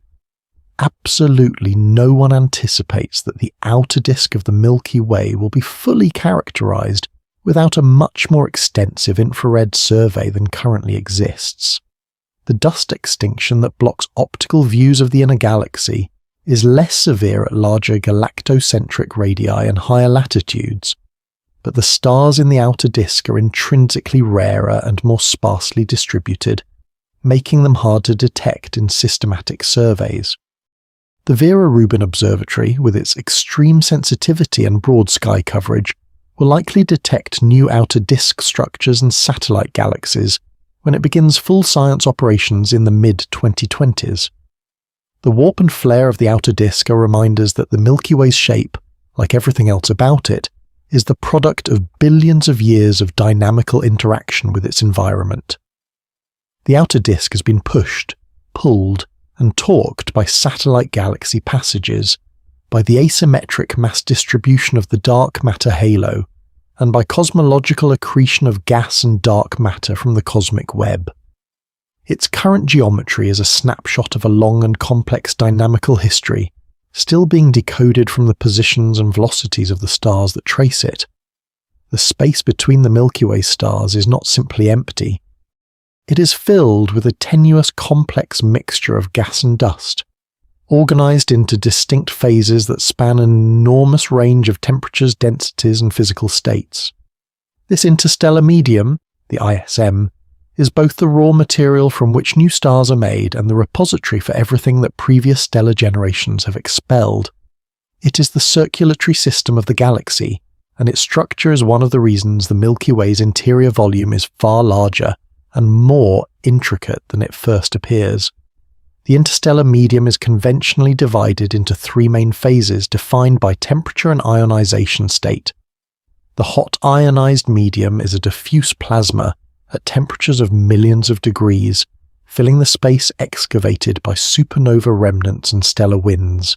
Absolutely no one anticipates that the outer disk of the Milky Way will be fully characterized without a much more extensive infrared survey than currently exists. The dust extinction that blocks optical views of the inner galaxy is less severe at larger galactocentric radii and higher latitudes, but the stars in the outer disk are intrinsically rarer and more sparsely distributed, making them hard to detect in systematic surveys. The Vera Rubin Observatory, with its extreme sensitivity and broad sky coverage, will likely detect new outer disk structures and satellite galaxies when it begins full science operations in the mid-2020s. The warp and flare of the outer disk are reminders that the Milky Way's shape, like everything else about it, is the product of billions of years of dynamical interaction with its environment. The outer disk has been pushed, pulled, and torqued by satellite galaxy passages, by the asymmetric mass distribution of the dark matter halo, and by cosmological accretion of gas and dark matter from the cosmic web. Its current geometry is a snapshot of a long and complex dynamical history, still being decoded from the positions and velocities of the stars that trace it. The space between the Milky Way stars is not simply empty. It is filled with a tenuous, complex mixture of gas and dust, organized into distinct phases that span an enormous range of temperatures, densities, and physical states. This interstellar medium, the ISM, is both the raw material from which new stars are made and the repository for everything that previous stellar generations have expelled. It is the circulatory system of the galaxy, and its structure is one of the reasons the Milky Way's interior volume is far larger and more intricate than it first appears. The interstellar medium is conventionally divided into three main phases defined by temperature and ionization state. The hot ionized medium is a diffuse plasma at temperatures of millions of degrees, filling the space excavated by supernova remnants and stellar winds.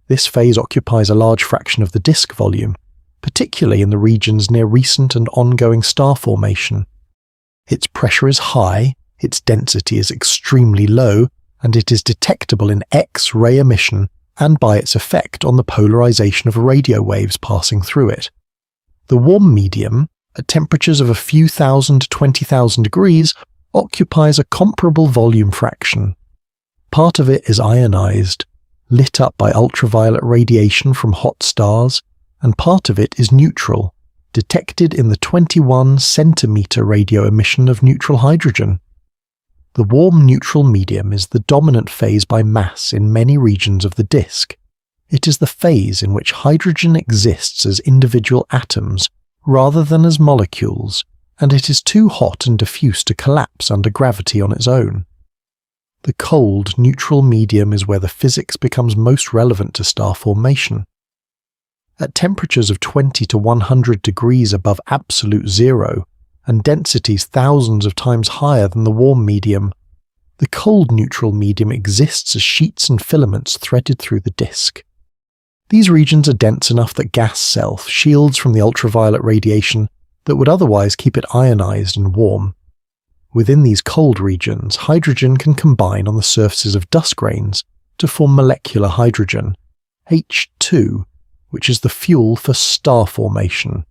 This phase occupies a large fraction of the disk volume, particularly in the regions near recent and ongoing star formation. Its pressure is high, its density is extremely low, and it is detectable in X-ray emission and by its effect on the polarization of radio waves passing through it. The warm medium, at temperatures of a few thousand to 20,000 degrees, occupies a comparable volume fraction. Part of it is ionized, lit up by ultraviolet radiation from hot stars, and part of it is neutral, detected in the 21 centimeter radio emission of neutral hydrogen. The warm neutral medium is the dominant phase by mass in many regions of the disk. It is the phase in which hydrogen exists as individual atoms rather than as molecules, and it is too hot and diffuse to collapse under gravity on its own. The cold, neutral medium is where the physics becomes most relevant to star formation. At temperatures of 20 to 100 degrees above absolute zero, and densities thousands of times higher than the warm medium, the cold neutral medium exists as sheets and filaments threaded through the disk. These regions are dense enough that gas self shields from the ultraviolet radiation that would otherwise keep it ionized and warm. Within these cold regions, hydrogen can combine on the surfaces of dust grains to form molecular hydrogen, H2, which is the fuel for star formation.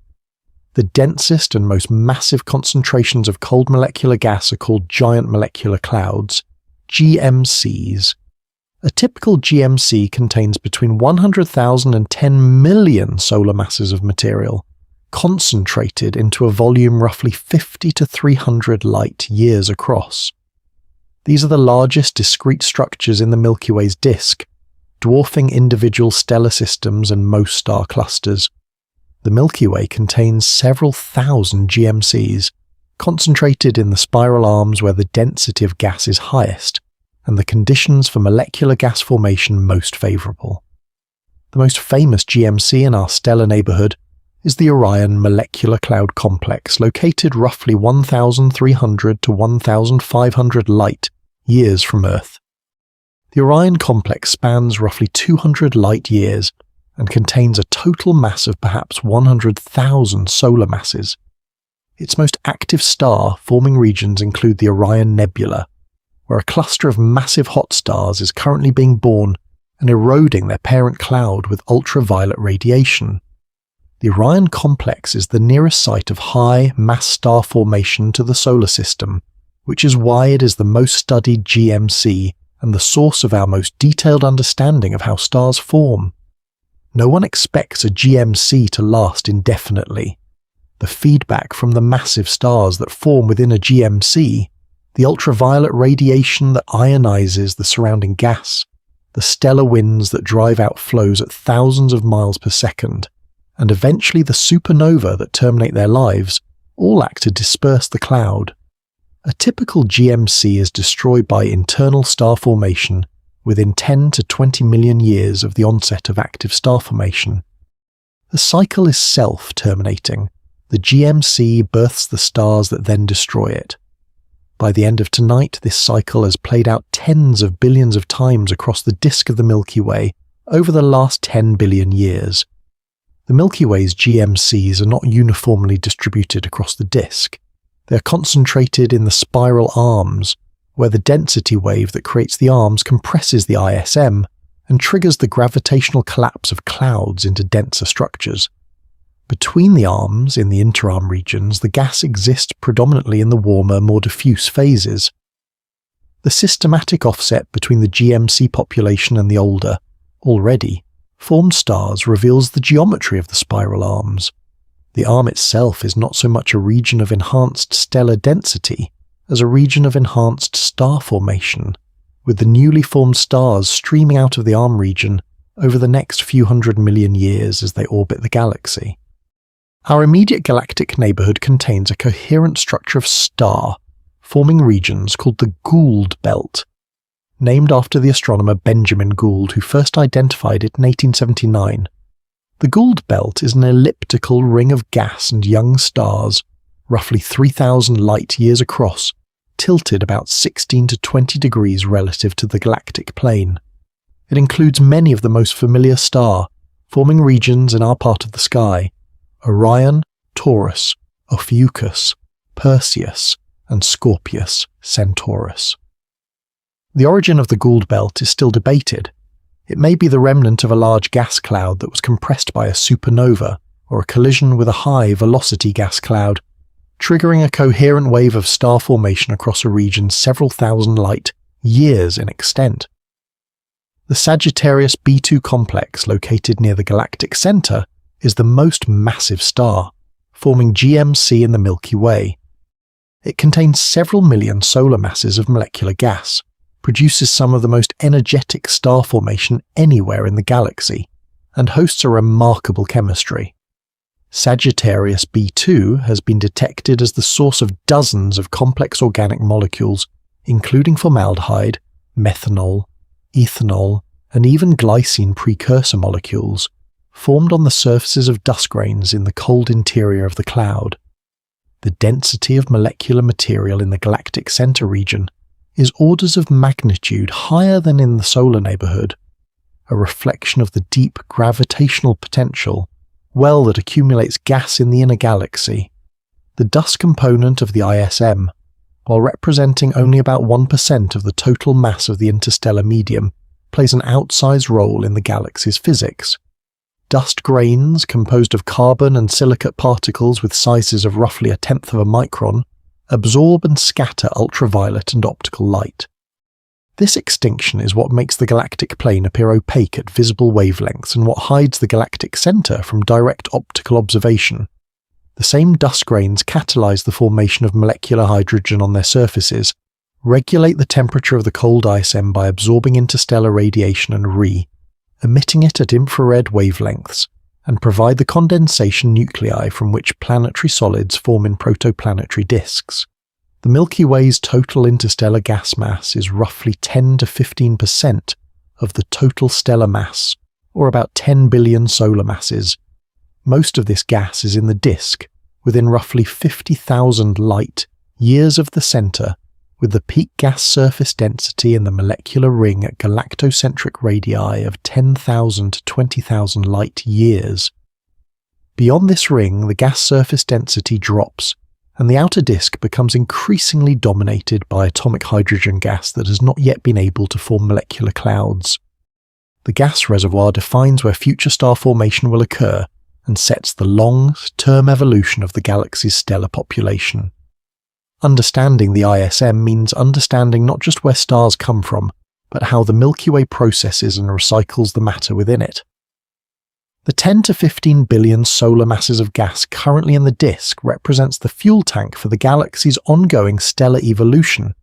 The densest and most massive concentrations of cold molecular gas are called giant molecular clouds, GMCs. A typical GMC contains between 100,000 and 10 million solar masses of material, concentrated into a volume roughly 50 to 300 light years across. These are the largest discrete structures in the Milky Way's disk, dwarfing individual stellar systems and most star clusters. The Milky Way contains several thousand GMCs, concentrated in the spiral arms where the density of gas is highest, and the conditions for molecular gas formation most favourable. The most famous GMC in our stellar neighbourhood is the Orion Molecular Cloud Complex, located roughly 1,300 to 1,500 light years from Earth. The Orion complex spans roughly 200 light years and contains a total mass of perhaps 100,000 solar masses. Its most active star-forming regions include the Orion Nebula, where a cluster of massive hot stars is currently being born and eroding their parent cloud with ultraviolet radiation. The Orion complex is the nearest site of high mass star formation to the solar system, which is why it is the most studied GMC and the source of our most detailed understanding of how stars form. No one expects a GMC to last indefinitely. The feedback from the massive stars that form within a GMC, the ultraviolet radiation that ionizes the surrounding gas, the stellar winds that drive out flows at thousands of miles per second, and eventually the supernova that terminate their lives, all act to disperse the cloud. A typical GMC is destroyed by internal star formation within 10 to 20 million years of the onset of active star formation. The cycle is self-terminating. The GMC births the stars that then destroy it. By the end of tonight, this cycle has played out tens of billions of times across the disk of the Milky Way over the last 10 billion years. The Milky Way's GMCs are not uniformly distributed across the disk. They are concentrated in the spiral arms, where the density wave that creates the arms compresses the ISM and triggers the gravitational collapse of clouds into denser structures. Between the arms, in the interarm regions, the gas exists predominantly in the warmer, more diffuse phases. The systematic offset between the GMC population and the older, already formed stars reveals the geometry of the spiral arms. The arm itself is not so much a region of enhanced stellar density as a region of enhanced star formation, with the newly formed stars streaming out of the arm region over the next few 100 million years as they orbit the galaxy. Our immediate galactic neighbourhood contains a coherent structure of star, forming regions called the Gould Belt, named after the astronomer Benjamin Gould, who first identified it in 1879. The Gould Belt is an elliptical ring of gas and young stars, roughly 3,000 light-years across, tilted about 16 to 20 degrees relative to the galactic plane. It includes many of the most familiar stars, forming regions in our part of the sky: Orion, Taurus, Ophiuchus, Perseus, and Scorpius Centaurus. The origin of the Gould Belt is still debated. It may be the remnant of a large gas cloud that was compressed by a supernova or a collision with a high-velocity gas cloud, triggering a coherent wave of star formation across a region several thousand light-years in extent. The Sagittarius B2 complex, located near the galactic center, is the most massive star, forming GMC in the Milky Way. It contains several million solar masses of molecular gas, produces some of the most energetic star formation anywhere in the galaxy, and hosts a remarkable chemistry. Sagittarius B2 has been detected as the source of dozens of complex organic molecules, including formaldehyde, methanol, ethanol, and even glycine precursor molecules, formed on the surfaces of dust grains in the cold interior of the cloud. The density of molecular material in the galactic center region is orders of magnitude higher than in the solar neighborhood, a reflection of the deep gravitational potential that accumulates gas in the inner galaxy. The dust component of the ISM, while representing only about 1% of the total mass of the interstellar medium, plays an outsized role in the galaxy's physics. Dust grains, composed of carbon and silicate particles with sizes of roughly 1/10 of a micron, absorb and scatter ultraviolet and optical light. This extinction is what makes the galactic plane appear opaque at visible wavelengths and what hides the galactic center from direct optical observation. The same dust grains catalyze the formation of molecular hydrogen on their surfaces, regulate the temperature of the cold ISM by absorbing interstellar radiation and emitting it at infrared wavelengths, and provide the condensation nuclei from which planetary solids form in protoplanetary disks. The Milky Way's total interstellar gas mass is roughly 10 to 15% of the total stellar mass, or about 10 billion solar masses. Most of this gas is in the disk, within roughly 50,000 light-years of the center, with the peak gas surface density in the molecular ring at galactocentric radii of 10,000 to 20,000 light-years. Beyond this ring, the gas surface density drops, and the outer disk becomes increasingly dominated by atomic hydrogen gas that has not yet been able to form molecular clouds. The gas reservoir defines where future star formation will occur and sets the long-term evolution of the galaxy's stellar population. Understanding the ISM means understanding not just where stars come from, but how the Milky Way processes and recycles the matter within it. The 10 to 15 billion solar masses of gas currently in the disk represents the fuel tank for the galaxy's ongoing stellar evolution,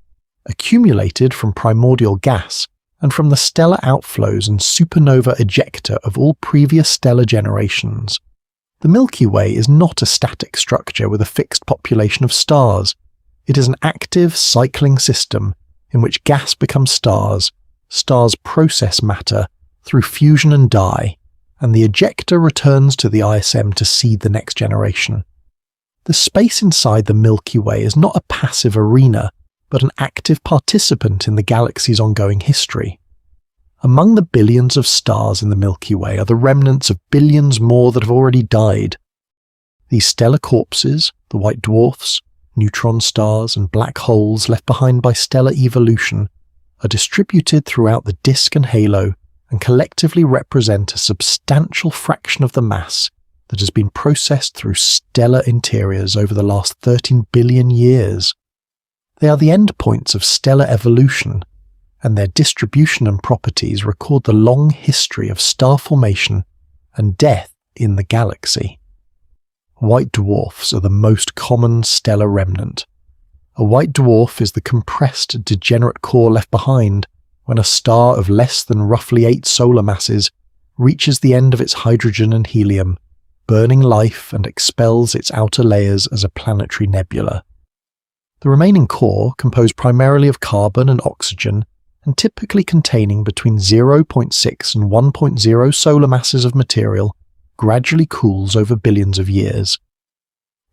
accumulated from primordial gas and from the stellar outflows and supernova ejecta of all previous stellar generations. The Milky Way is not a static structure with a fixed population of stars. It is an active, cycling system in which gas becomes stars, stars process matter through fusion and die, and the ejecta returns to the ISM to seed the next generation. The space inside the Milky Way is not a passive arena, but an active participant in the galaxy's ongoing history. Among the billions of stars in the Milky Way are the remnants of billions more that have already died. These stellar corpses, the white dwarfs, neutron stars, and black holes left behind by stellar evolution, are distributed throughout the disk and halo and collectively represent a substantial fraction of the mass that has been processed through stellar interiors over the last 13 billion years. They are the endpoints of stellar evolution, and their distribution and properties record the long history of star formation and death in the galaxy. White dwarfs are the most common stellar remnant. A white dwarf is the compressed, degenerate core left behind when a star of less than roughly 8 solar masses reaches the end of its hydrogen and helium, burning life and expels its outer layers as a planetary nebula. The remaining core, composed primarily of carbon and oxygen, and typically containing between 0.6 and 1.0 solar masses of material, gradually cools over billions of years.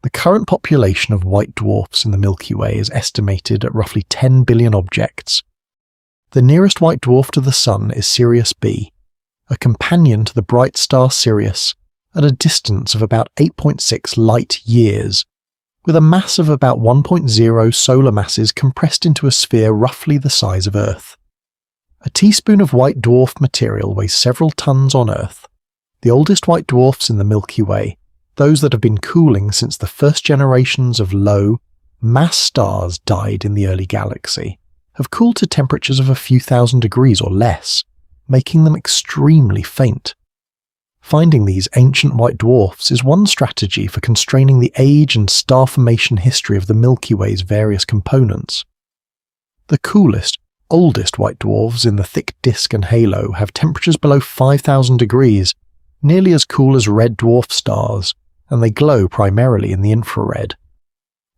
The current population of white dwarfs in the Milky Way is estimated at roughly 10 billion objects. The nearest white dwarf to the Sun is Sirius B, a companion to the bright star Sirius, at a distance of about 8.6 light-years, with a mass of about 1.0 solar masses compressed into a sphere roughly the size of Earth. A teaspoon of white dwarf material weighs several tons on Earth. The oldest white dwarfs in the Milky Way, those that have been cooling since the first generations of low, mass stars died in the early galaxy, have cooled to temperatures of a few thousand degrees or less, making them extremely faint. Finding these ancient white dwarfs is one strategy for constraining the age and star formation history of the Milky Way's various components. The coolest, oldest white dwarfs in the thick disk and halo have temperatures below 5,000 degrees, nearly as cool as red dwarf stars, and they glow primarily in the infrared.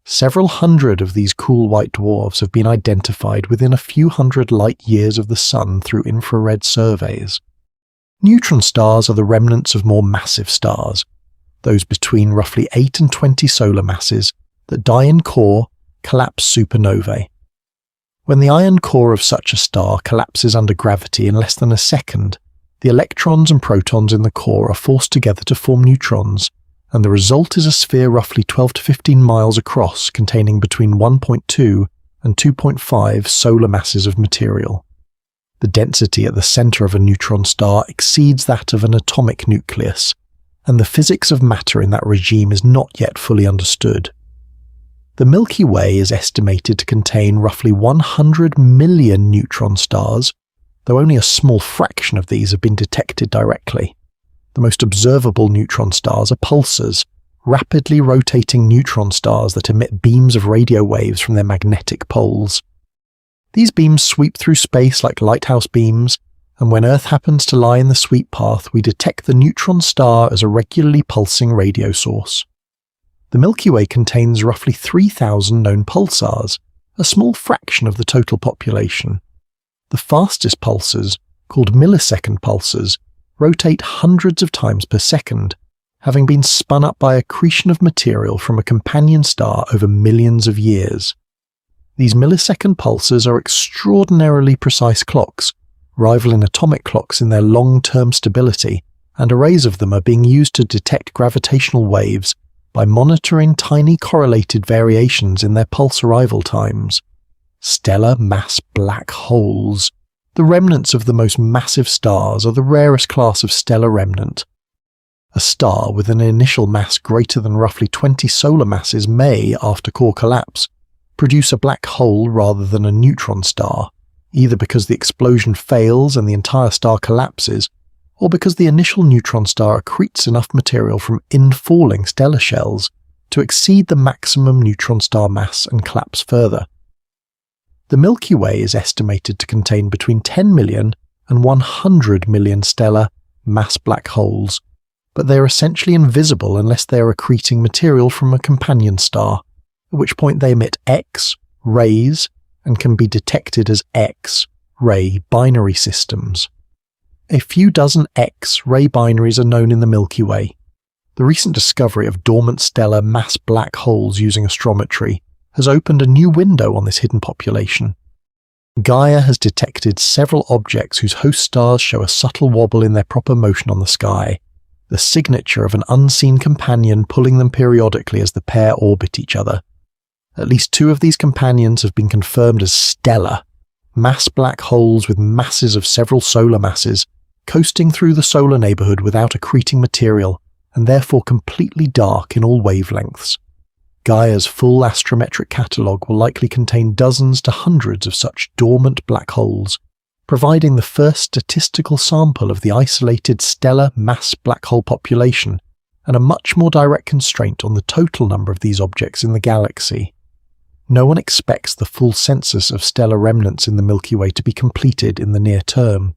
Several hundred of these cool white dwarfs have been identified within a few hundred light-years of the Sun through infrared surveys. Neutron stars are the remnants of more massive stars, those between roughly 8 and 20 solar masses that die in core, collapse supernovae. When the iron core of such a star collapses under gravity in less than a second, the electrons and protons in the core are forced together to form neutrons, and the result is a sphere roughly 12 to 15 miles across containing between 1.2 and 2.5 solar masses of material. The density at the center of a neutron star exceeds that of an atomic nucleus, and the physics of matter in that regime is not yet fully understood. The Milky Way is estimated to contain roughly 100 million neutron stars, though only a small fraction of these have been detected directly. The most observable neutron stars are pulsars, rapidly rotating neutron stars that emit beams of radio waves from their magnetic poles. These beams sweep through space like lighthouse beams, and when Earth happens to lie in the sweep path, we detect the neutron star as a regularly pulsing radio source. The Milky Way contains roughly 3,000 known pulsars, a small fraction of the total population. The fastest pulsars, called millisecond pulsars, rotate hundreds of times per second, having been spun up by accretion of material from a companion star over millions of years. These millisecond pulsars are extraordinarily precise clocks, rivaling atomic clocks in their long-term stability, and arrays of them are being used to detect gravitational waves by monitoring tiny correlated variations in their pulse arrival times. Stellar mass black holes, the remnants of the most massive stars, are the rarest class of stellar remnant. A star with an initial mass greater than roughly 20 solar masses may, after core collapse, produce a black hole rather than a neutron star, either because the explosion fails and the entire star collapses, or because the initial neutron star accretes enough material from infalling stellar shells to exceed the maximum neutron star mass and collapse further. The Milky Way is estimated to contain between 10 million and 100 million stellar mass black holes, but they are essentially invisible unless they are accreting material from a companion star, at which point they emit X rays and can be detected as X-ray binary systems. A few dozen X-ray binaries are known in the Milky Way. The recent discovery of dormant stellar mass black holes using astrometry has opened a new window on this hidden population. Gaia has detected several objects whose host stars show a subtle wobble in their proper motion on the sky, the signature of an unseen companion pulling them periodically as the pair orbit each other. At least 2 of these companions have been confirmed as stellar, mass black holes with masses of several solar masses, coasting through the solar neighborhood without accreting material, and therefore completely dark in all wavelengths. Gaia's full astrometric catalogue will likely contain dozens to hundreds of such dormant black holes, providing the first statistical sample of the isolated stellar mass black hole population, and a much more direct constraint on the total number of these objects in the galaxy. No one expects the full census of stellar remnants in the Milky Way to be completed in the near term.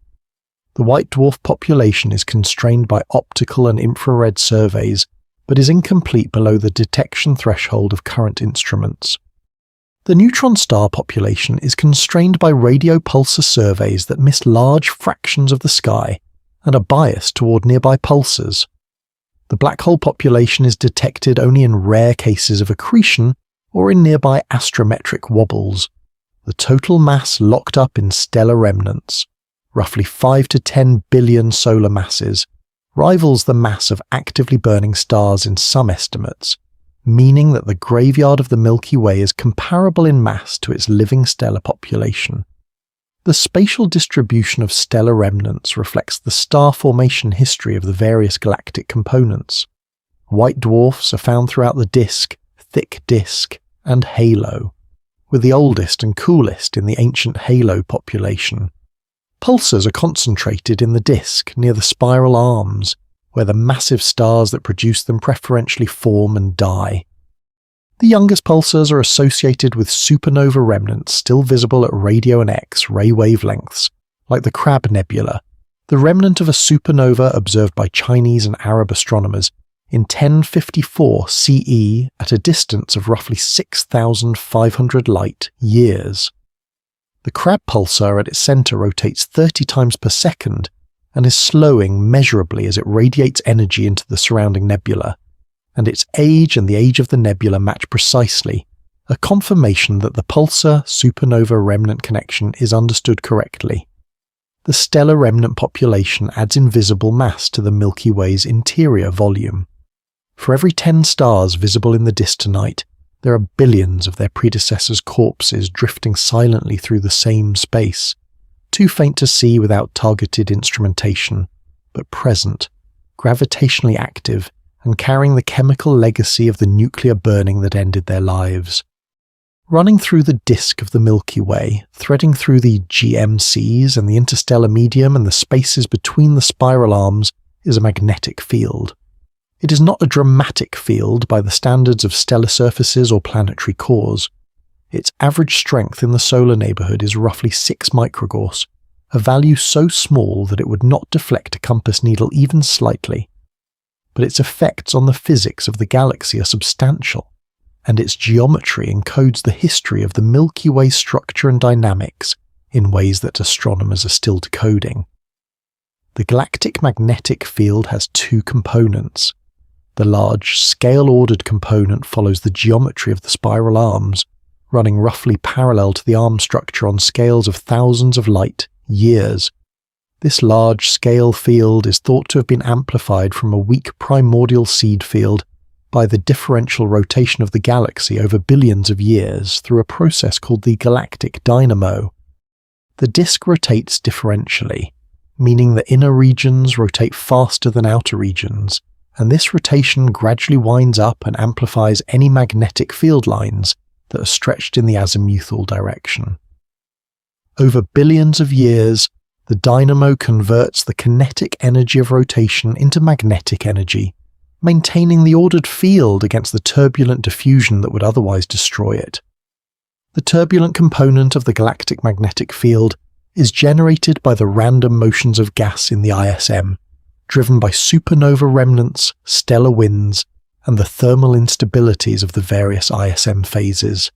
The white dwarf population is constrained by optical and infrared surveys, but is incomplete below the detection threshold of current instruments. The neutron star population is constrained by radio pulsar surveys that miss large fractions of the sky and are biased toward nearby pulsars. The black hole population is detected only in rare cases of accretion or in nearby astrometric wobbles. The total mass locked up in stellar remnants, roughly 5 to 10 billion solar masses, rivals the mass of actively burning stars in some estimates, meaning that the graveyard of the Milky Way is comparable in mass to its living stellar population. The spatial distribution of stellar remnants reflects the star formation history of the various galactic components. White dwarfs are found throughout the thick disk, and halo, with the oldest and coolest in the ancient halo population. Pulsars are concentrated in the disk near the spiral arms, where the massive stars that produce them preferentially form and die. The youngest pulsars are associated with supernova remnants still visible at radio and X-ray wavelengths, like the Crab Nebula, the remnant of a supernova observed by Chinese and Arab astronomers in 1054 CE at a distance of roughly 6,500 light years. The Crab pulsar at its center rotates 30 times per second and is slowing measurably as it radiates energy into the surrounding nebula, and its age and the age of the nebula match precisely, a confirmation that the pulsar-supernova remnant connection is understood correctly. The stellar remnant population adds invisible mass to the Milky Way's interior volume. For every 10 stars visible in the disk tonight, there are billions of their predecessors' corpses drifting silently through the same space, too faint to see without targeted instrumentation, but present, gravitationally active, and carrying the chemical legacy of the nuclear burning that ended their lives. Running through the disk of the Milky Way, threading through the GMCs and the interstellar medium and the spaces between the spiral arms, is a magnetic field. It is not a dramatic field by the standards of stellar surfaces or planetary cores. Its average strength in the solar neighborhood is roughly 6 microgauss, a value so small that it would not deflect a compass needle even slightly. But its effects on the physics of the galaxy are substantial, and its geometry encodes the history of the Milky Way structure and dynamics in ways that astronomers are still decoding. The galactic magnetic field has 2 components. The large, scale-ordered component follows the geometry of the spiral arms, running roughly parallel to the arm structure on scales of thousands of light years. This large-scale field is thought to have been amplified from a weak primordial seed field by the differential rotation of the galaxy over billions of years through a process called the galactic dynamo. The disk rotates differentially, meaning the inner regions rotate faster than outer regions, and this rotation gradually winds up and amplifies any magnetic field lines that are stretched in the azimuthal direction. Over billions of years, the dynamo converts the kinetic energy of rotation into magnetic energy, maintaining the ordered field against the turbulent diffusion that would otherwise destroy it. The turbulent component of the galactic magnetic field is generated by the random motions of gas in the ISM, driven by supernova remnants, stellar winds, and the thermal instabilities of the various ISM phases.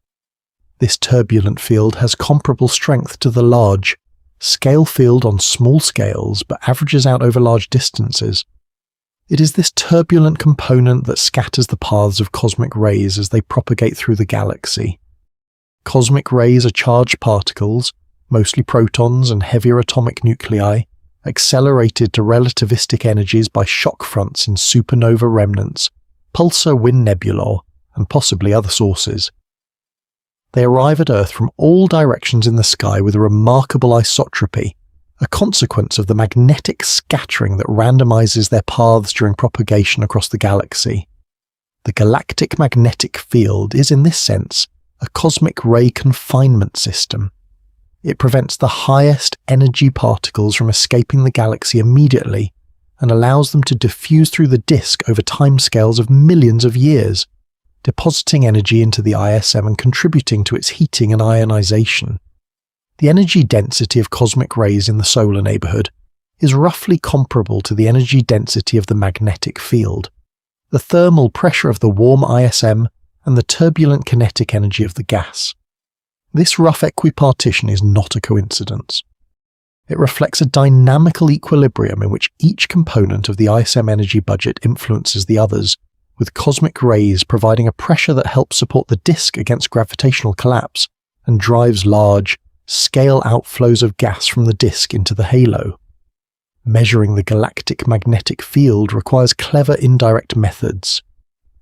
This turbulent field has comparable strength to the large, scale field on small scales but averages out over large distances. It is this turbulent component that scatters the paths of cosmic rays as they propagate through the galaxy. Cosmic rays are charged particles, mostly protons and heavier atomic nuclei, accelerated to relativistic energies by shock fronts in supernova remnants, pulsar wind nebulae, and possibly other sources. They arrive at Earth from all directions in the sky with a remarkable isotropy, a consequence of the magnetic scattering that randomizes their paths during propagation across the galaxy. The galactic magnetic field is, in this sense, a cosmic ray confinement system. It prevents the highest energy particles from escaping the galaxy immediately and allows them to diffuse through the disk over timescales of millions of years, depositing energy into the ISM and contributing to its heating and ionization. The energy density of cosmic rays in the solar neighborhood is roughly comparable to the energy density of the magnetic field, the thermal pressure of the warm ISM, and the turbulent kinetic energy of the gas. This rough equipartition is not a coincidence. It reflects a dynamical equilibrium in which each component of the ISM energy budget influences the others, with cosmic rays providing a pressure that helps support the disk against gravitational collapse and drives large, scale outflows of gas from the disk into the halo. Measuring the galactic magnetic field requires clever indirect methods.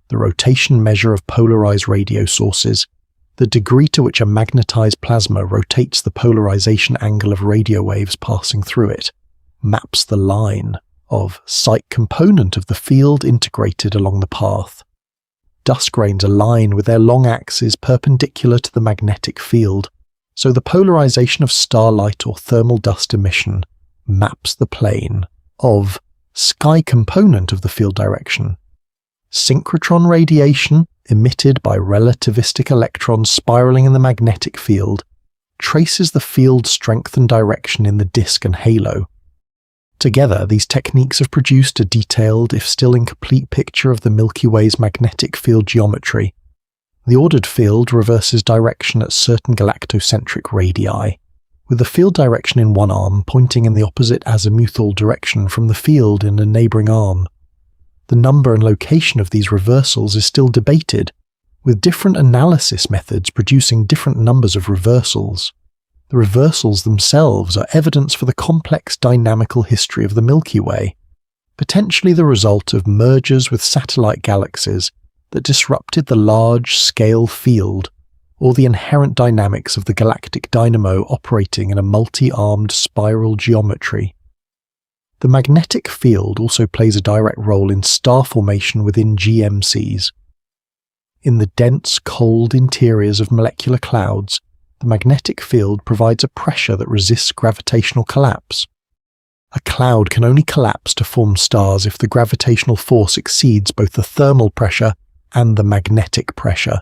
The rotation measure of polarized radio sources, the degree to which a magnetized plasma rotates the polarization angle of radio waves passing through it, maps the line of sight component of the field integrated along the path. Dust grains align with their long axes perpendicular to the magnetic field, so the polarization of starlight or thermal dust emission maps the plane of sky component of the field direction. Synchrotron radiation, emitted by relativistic electrons spiraling in the magnetic field, traces the field strength and direction in the disk and halo. Together, these techniques have produced a detailed, if still incomplete, picture of the Milky Way's magnetic field geometry. The ordered field reverses direction at certain galactocentric radii, with the field direction in one arm pointing in the opposite azimuthal direction from the field in a neighboring arm. The number and location of these reversals is still debated, with different analysis methods producing different numbers of reversals. The reversals themselves are evidence for the complex dynamical history of the Milky Way, potentially the result of mergers with satellite galaxies that disrupted the large-scale field, or the inherent dynamics of the galactic dynamo operating in a multi-armed spiral geometry. The magnetic field also plays a direct role in star formation within GMCs. In the dense, cold interiors of molecular clouds, the magnetic field provides a pressure that resists gravitational collapse. A cloud can only collapse to form stars if the gravitational force exceeds both the thermal pressure and the magnetic pressure.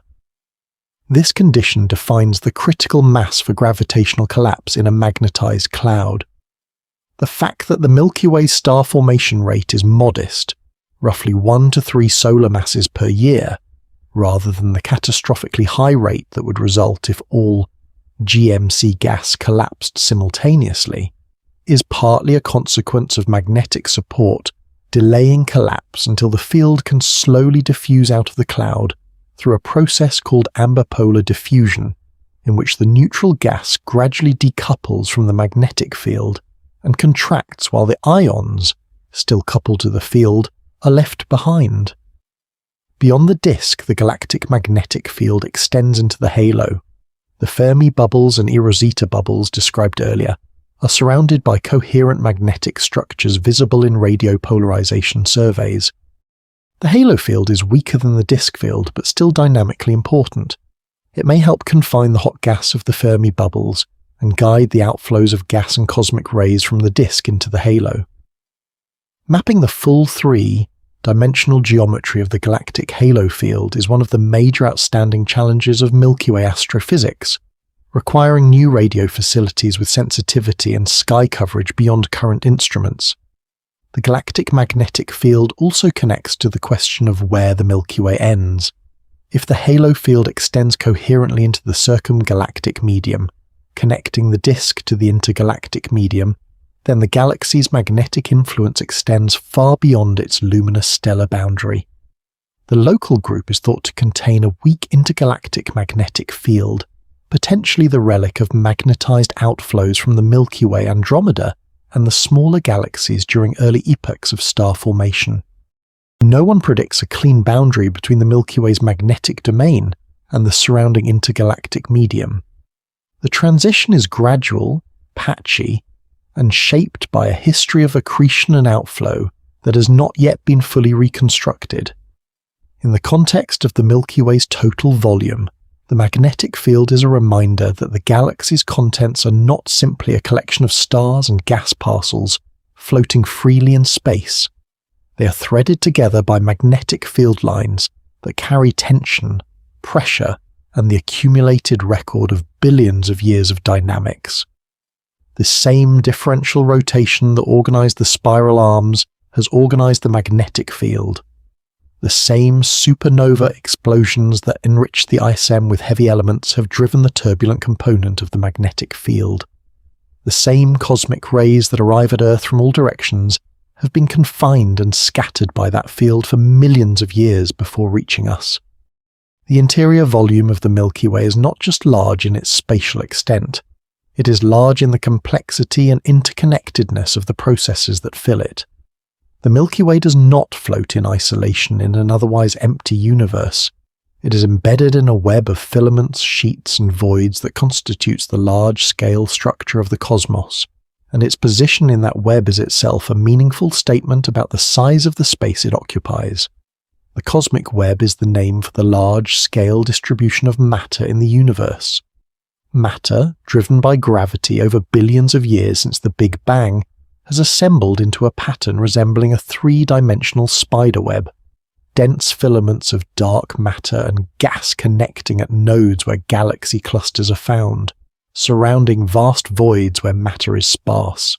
This condition defines the critical mass for gravitational collapse in a magnetized cloud. The fact that the Milky Way's star formation rate is modest, roughly 1 to 3 solar masses per year, rather than the catastrophically high rate that would result if all GMC gas collapsed simultaneously, is partly a consequence of magnetic support delaying collapse until the field can slowly diffuse out of the cloud through a process called amber polar diffusion, in which the neutral gas gradually decouples from the magnetic field and contracts while the ions, still coupled to the field, are left behind. Beyond the disk, the galactic magnetic field extends into the halo. The Fermi bubbles and Rosetta bubbles described earlier are surrounded by coherent magnetic structures visible in radio polarization surveys. The halo field is weaker than the disk field, but still dynamically important. It may help confine the hot gas of the Fermi bubbles and guide the outflows of gas and cosmic rays from the disk into the halo. Mapping the full three-dimensional geometry of the galactic halo field is one of the major outstanding challenges of Milky Way astrophysics, requiring new radio facilities with sensitivity and sky coverage beyond current instruments. The galactic magnetic field also connects to the question of where the Milky Way ends. If the halo field extends coherently into the circumgalactic medium, connecting the disk to the intergalactic medium, then the galaxy's magnetic influence extends far beyond its luminous stellar boundary. The local group is thought to contain a weak intergalactic magnetic field, potentially the relic of magnetized outflows from the Milky Way, Andromeda, and the smaller galaxies during early epochs of star formation. No one predicts a clean boundary between the Milky Way's magnetic domain and the surrounding intergalactic medium. The transition is gradual, patchy, and shaped by a history of accretion and outflow that has not yet been fully reconstructed. In the context of the Milky Way's total volume, the magnetic field is a reminder that the galaxy's contents are not simply a collection of stars and gas parcels floating freely in space. They are threaded together by magnetic field lines that carry tension, pressure, and the accumulated record of billions of years of dynamics. The same differential rotation that organized the spiral arms has organized the magnetic field. The same supernova explosions that enrich the ISM with heavy elements have driven the turbulent component of the magnetic field. The same cosmic rays that arrive at Earth from all directions have been confined and scattered by that field for millions of years before reaching us. The interior volume of the Milky Way is not just large in its spatial extent, it is large in the complexity and interconnectedness of the processes that fill it. The Milky Way does not float in isolation in an otherwise empty universe. It is embedded in a web of filaments, sheets, and voids that constitutes the large-scale structure of the cosmos, and its position in that web is itself a meaningful statement about the size of the space it occupies. The cosmic web is the name for the large-scale distribution of matter in the universe. Matter, driven by gravity over billions of years since the Big Bang, has assembled into a pattern resembling a three-dimensional spiderweb, dense filaments of dark matter and gas connecting at nodes where galaxy clusters are found, surrounding vast voids where matter is sparse.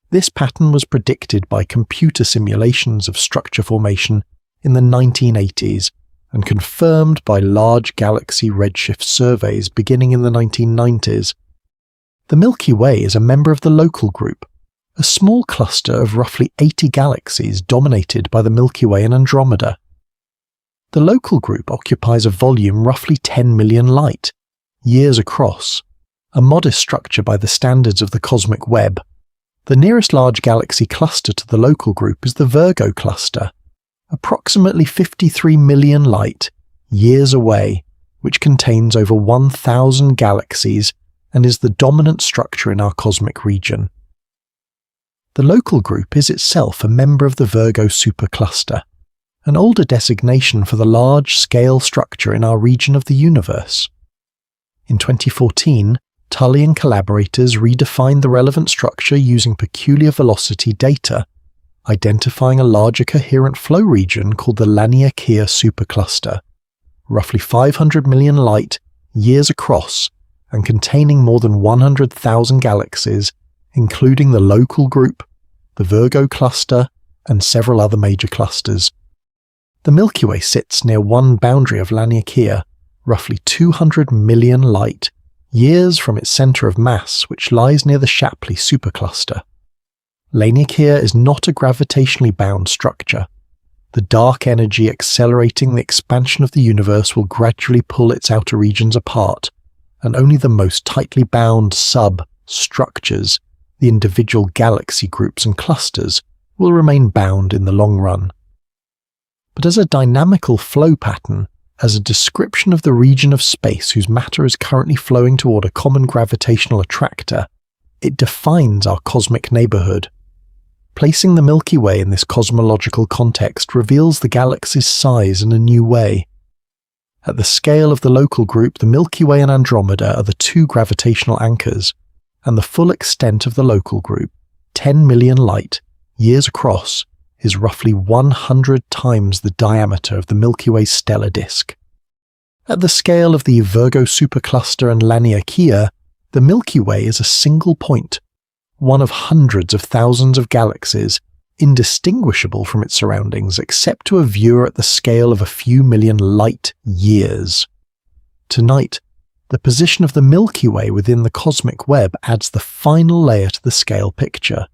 This pattern was predicted by computer simulations of structure formation in the 1980s and confirmed by large galaxy redshift surveys beginning in the 1990s. The Milky Way is a member of the Local Group, a small cluster of roughly 80 galaxies dominated by the Milky Way and Andromeda. The Local Group occupies a volume roughly 10 million light years across, a modest structure by the standards of the cosmic web. The nearest large galaxy cluster to the Local Group is the Virgo cluster, approximately 53 million light years away, which contains over 1,000 galaxies and is the dominant structure in our cosmic region. The Local Group is itself a member of the Virgo supercluster, an older designation for the large-scale structure in our region of the universe. In 2014, Tully and collaborators redefined the relevant structure using peculiar velocity data, identifying a larger coherent flow region called the Laniakea supercluster, roughly 500 million light years across and containing more than 100,000 galaxies, including the Local Group, the Virgo cluster, and several other major clusters. The Milky Way sits near one boundary of Laniakea, roughly 200 million light years from its center of mass, which lies near the Shapley supercluster. Laniakea is not a gravitationally bound structure. The dark energy accelerating the expansion of the universe will gradually pull its outer regions apart, and only the most tightly bound sub-structures, the individual galaxy groups and clusters, will remain bound in the long run. But as a dynamical flow pattern, as a description of the region of space whose matter is currently flowing toward a common gravitational attractor, it defines our cosmic neighborhood. Placing the Milky Way in this cosmological context reveals the galaxy's size in a new way. At the scale of the Local Group, the Milky Way and Andromeda are the two gravitational anchors, and the full extent of the local group, 10 million light years across, is roughly 100 times the diameter of the Milky Way stellar disk. At the scale of the Virgo supercluster and Laniakea, the Milky Way is a single point, one of hundreds of thousands of galaxies, indistinguishable from its surroundings except to a viewer at the scale of a few million light years. Tonight, the position of the Milky Way within the cosmic web adds the final layer to the scale picture.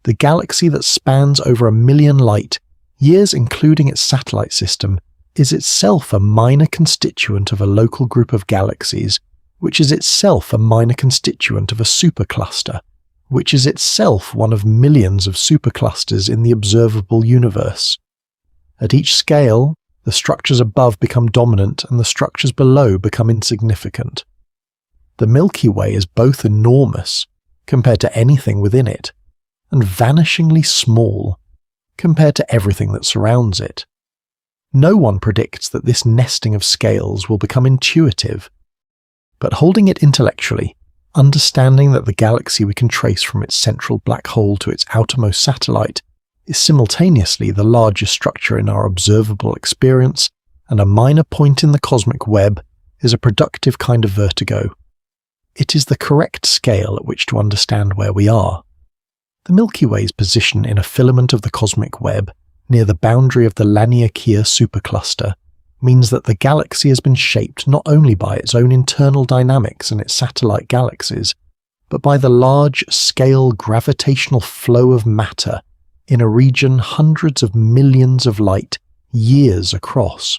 The galaxy that spans over 1 million light years, including its satellite system, is itself a minor constituent of a local group of galaxies, which is itself a minor constituent of a supercluster, which is itself one of millions of superclusters in the observable universe. At each scale, the structures above become dominant and the structures below become insignificant. The Milky Way is both enormous, compared to anything within it, and vanishingly small, compared to everything that surrounds it. No one predicts that this nesting of scales will become intuitive, but holding it intellectually, understanding that the galaxy we can trace from its central black hole to its outermost satellite is simultaneously the largest structure in our observable experience, and a minor point in the cosmic web is a productive kind of vertigo. It is the correct scale at which to understand where we are. The Milky Way's position in a filament of the cosmic web, near the boundary of the Laniakea supercluster, means that the galaxy has been shaped not only by its own internal dynamics and its satellite galaxies, but by the large-scale gravitational flow of matter in a region hundreds of millions of light years across.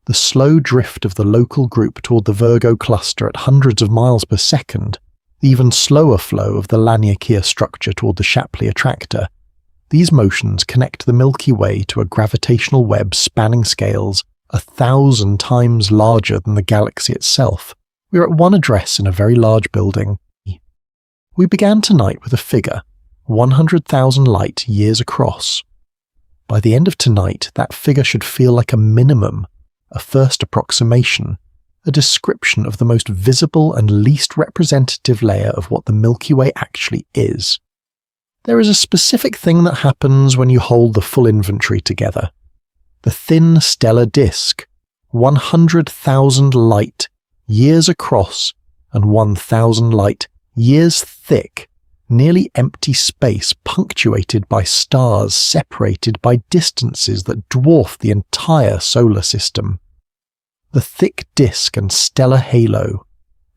The slow drift of the local group toward the Virgo cluster at hundreds of miles per second, the even slower flow of the Laniakea structure toward the Shapley attractor, these motions connect the Milky Way to a gravitational web spanning scales 1,000 times larger than the galaxy itself. We are at one address in a very large building. We began tonight with a figure, 100,000 light years across. By the end of tonight, that figure should feel like a minimum, a first approximation, a description of the most visible and least representative layer of what the Milky Way actually is. There is a specific thing that happens when you hold the full inventory together. The thin stellar disk, 100,000 light years across and 1,000 light years thick, nearly empty space punctuated by stars separated by distances that dwarf the entire solar system. The thick disk and stellar halo,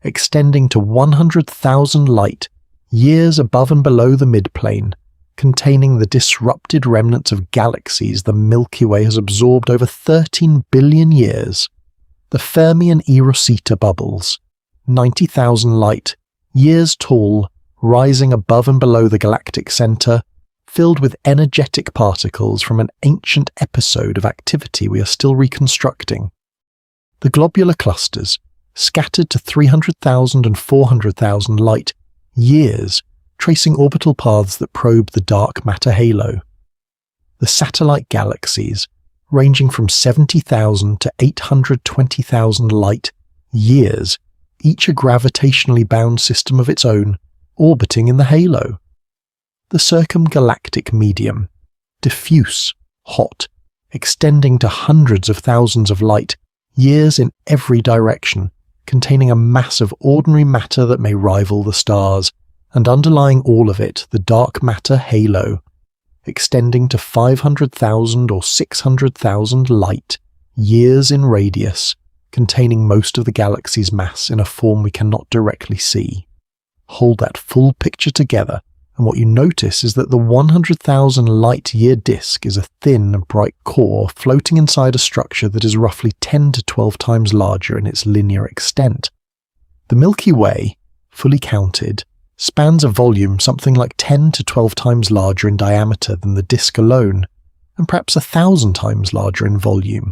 extending to 100,000 light years above and below the midplane, containing the disrupted remnants of galaxies the Milky Way has absorbed over 13 billion years. The Fermi and E Rosita bubbles, 90,000 light years tall, rising above and below the galactic center, filled with energetic particles from an ancient episode of activity we are still reconstructing. The globular clusters, scattered to 300,000 and 400,000 light years, tracing orbital paths that probe the dark matter halo. The satellite galaxies, ranging from 70,000 to 820,000 light years, each a gravitationally bound system of its own, orbiting in the halo. The circumgalactic medium, diffuse, hot, extending to hundreds of thousands of light years in every direction, containing a mass of ordinary matter that may rival the stars, and underlying all of it the dark matter halo, extending to 500,000 or 600,000 light years in radius, containing most of the galaxy's mass in a form we cannot directly see. Hold that full picture together, and what you notice is that the 100,000 light-year disk is a thin and bright core floating inside a structure that is roughly 10 to 12 times larger in its linear extent. The Milky Way, fully counted, spans a volume something like 10 to 12 times larger in diameter than the disk alone, and perhaps 1,000 times larger in volume.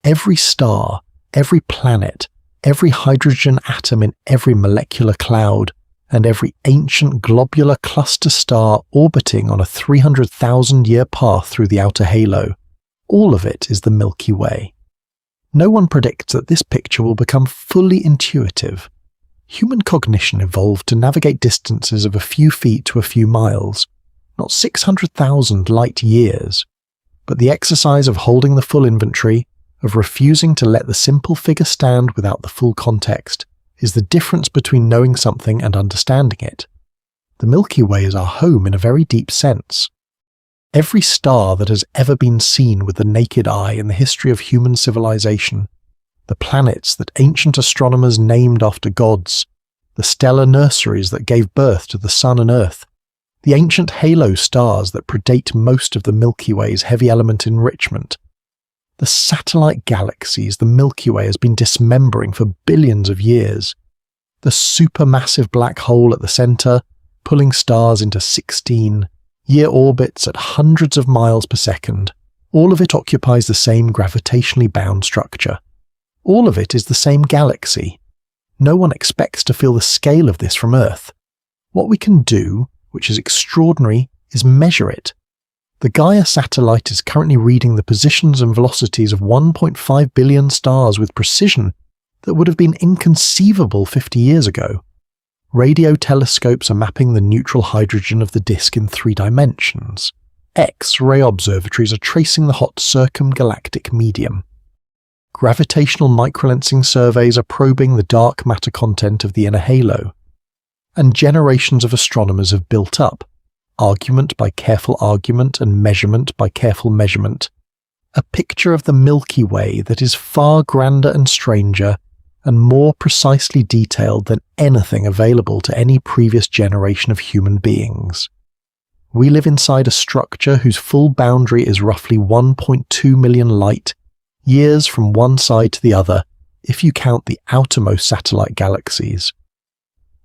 Every star, every planet, every hydrogen atom in every molecular cloud, and every ancient globular cluster star orbiting on a 300,000-year path through the outer halo, all of it is the Milky Way. No one predicts that this picture will become fully intuitive. Human cognition evolved to navigate distances of a few feet to a few miles, not 600,000 light years, but the exercise of holding the full inventory, of refusing to let the simple figure stand without the full context, is the difference between knowing something and understanding it. The Milky Way is our home in a very deep sense. Every star that has ever been seen with the naked eye in the history of human civilization, the planets that ancient astronomers named after gods, the stellar nurseries that gave birth to the Sun and Earth, the ancient halo stars that predate most of the Milky Way's heavy element enrichment, the satellite galaxies the Milky Way has been dismembering for billions of years, the supermassive black hole at the center, pulling stars into 16-year orbits at hundreds of miles per second. All of it occupies the same gravitationally bound structure. All of it is the same galaxy. No one expects to feel the scale of this from Earth. What we can do, which is extraordinary, is measure it. The Gaia satellite is currently reading the positions and velocities of 1.5 billion stars with precision that would have been inconceivable 50 years ago. Radio telescopes are mapping the neutral hydrogen of the disk in 3 dimensions. X-ray observatories are tracing the hot circumgalactic medium. Gravitational microlensing surveys are probing the dark matter content of the inner halo. And generations of astronomers have built up, argument by careful argument and measurement by careful measurement, a picture of the Milky Way that is far grander and stranger and more precisely detailed than anything available to any previous generation of human beings. We live inside a structure whose full boundary is roughly 1.2 million light years from one side to the other, if you count the outermost satellite galaxies.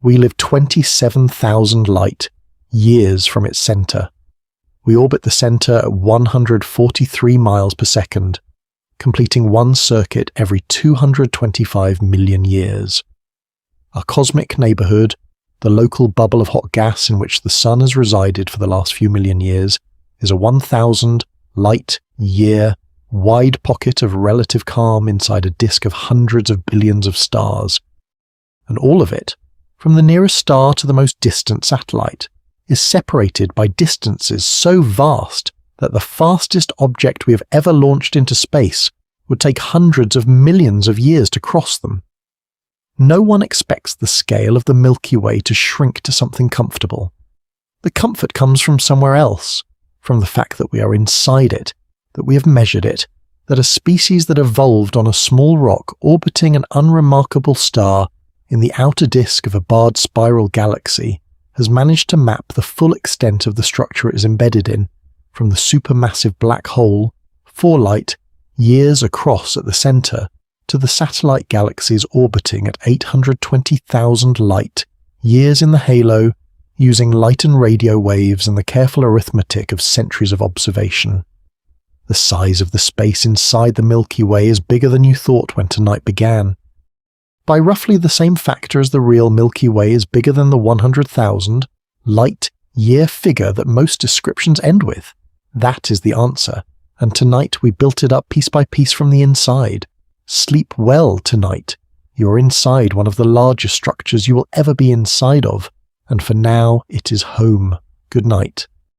We live 27,000 light years from its center. We orbit the center at 143 miles per second, completing one circuit every 225 million years. Our cosmic neighborhood, the local bubble of hot gas in which the sun has resided for the last few million years, is a 1,000 light-year wide pocket of relative calm inside a disk of hundreds of billions of stars. And all of it, from the nearest star to the most distant satellite, is separated by distances so vast that the fastest object we have ever launched into space would take hundreds of millions of years to cross them. No one expects the scale of the Milky Way to shrink to something comfortable. The comfort comes from somewhere else, from the fact that we are inside it, that we have measured it, that a species that evolved on a small rock orbiting an unremarkable star in the outer disk of a barred spiral galaxy has managed to map the full extent of the structure it is embedded in, from the supermassive black hole, 4 light years across at the center, to the satellite galaxies orbiting at 820,000 light years in the halo, using light and radio waves and the careful arithmetic of centuries of observation. The size of the space inside the Milky Way is bigger than you thought when tonight began. By roughly the same factor as the real Milky Way is bigger than the 100,000 light-year figure that most descriptions end with. That is the answer, and tonight we built it up piece by piece from the inside. Sleep well tonight. You're inside one of the largest structures you will ever be inside of, and for now it is home. Good night.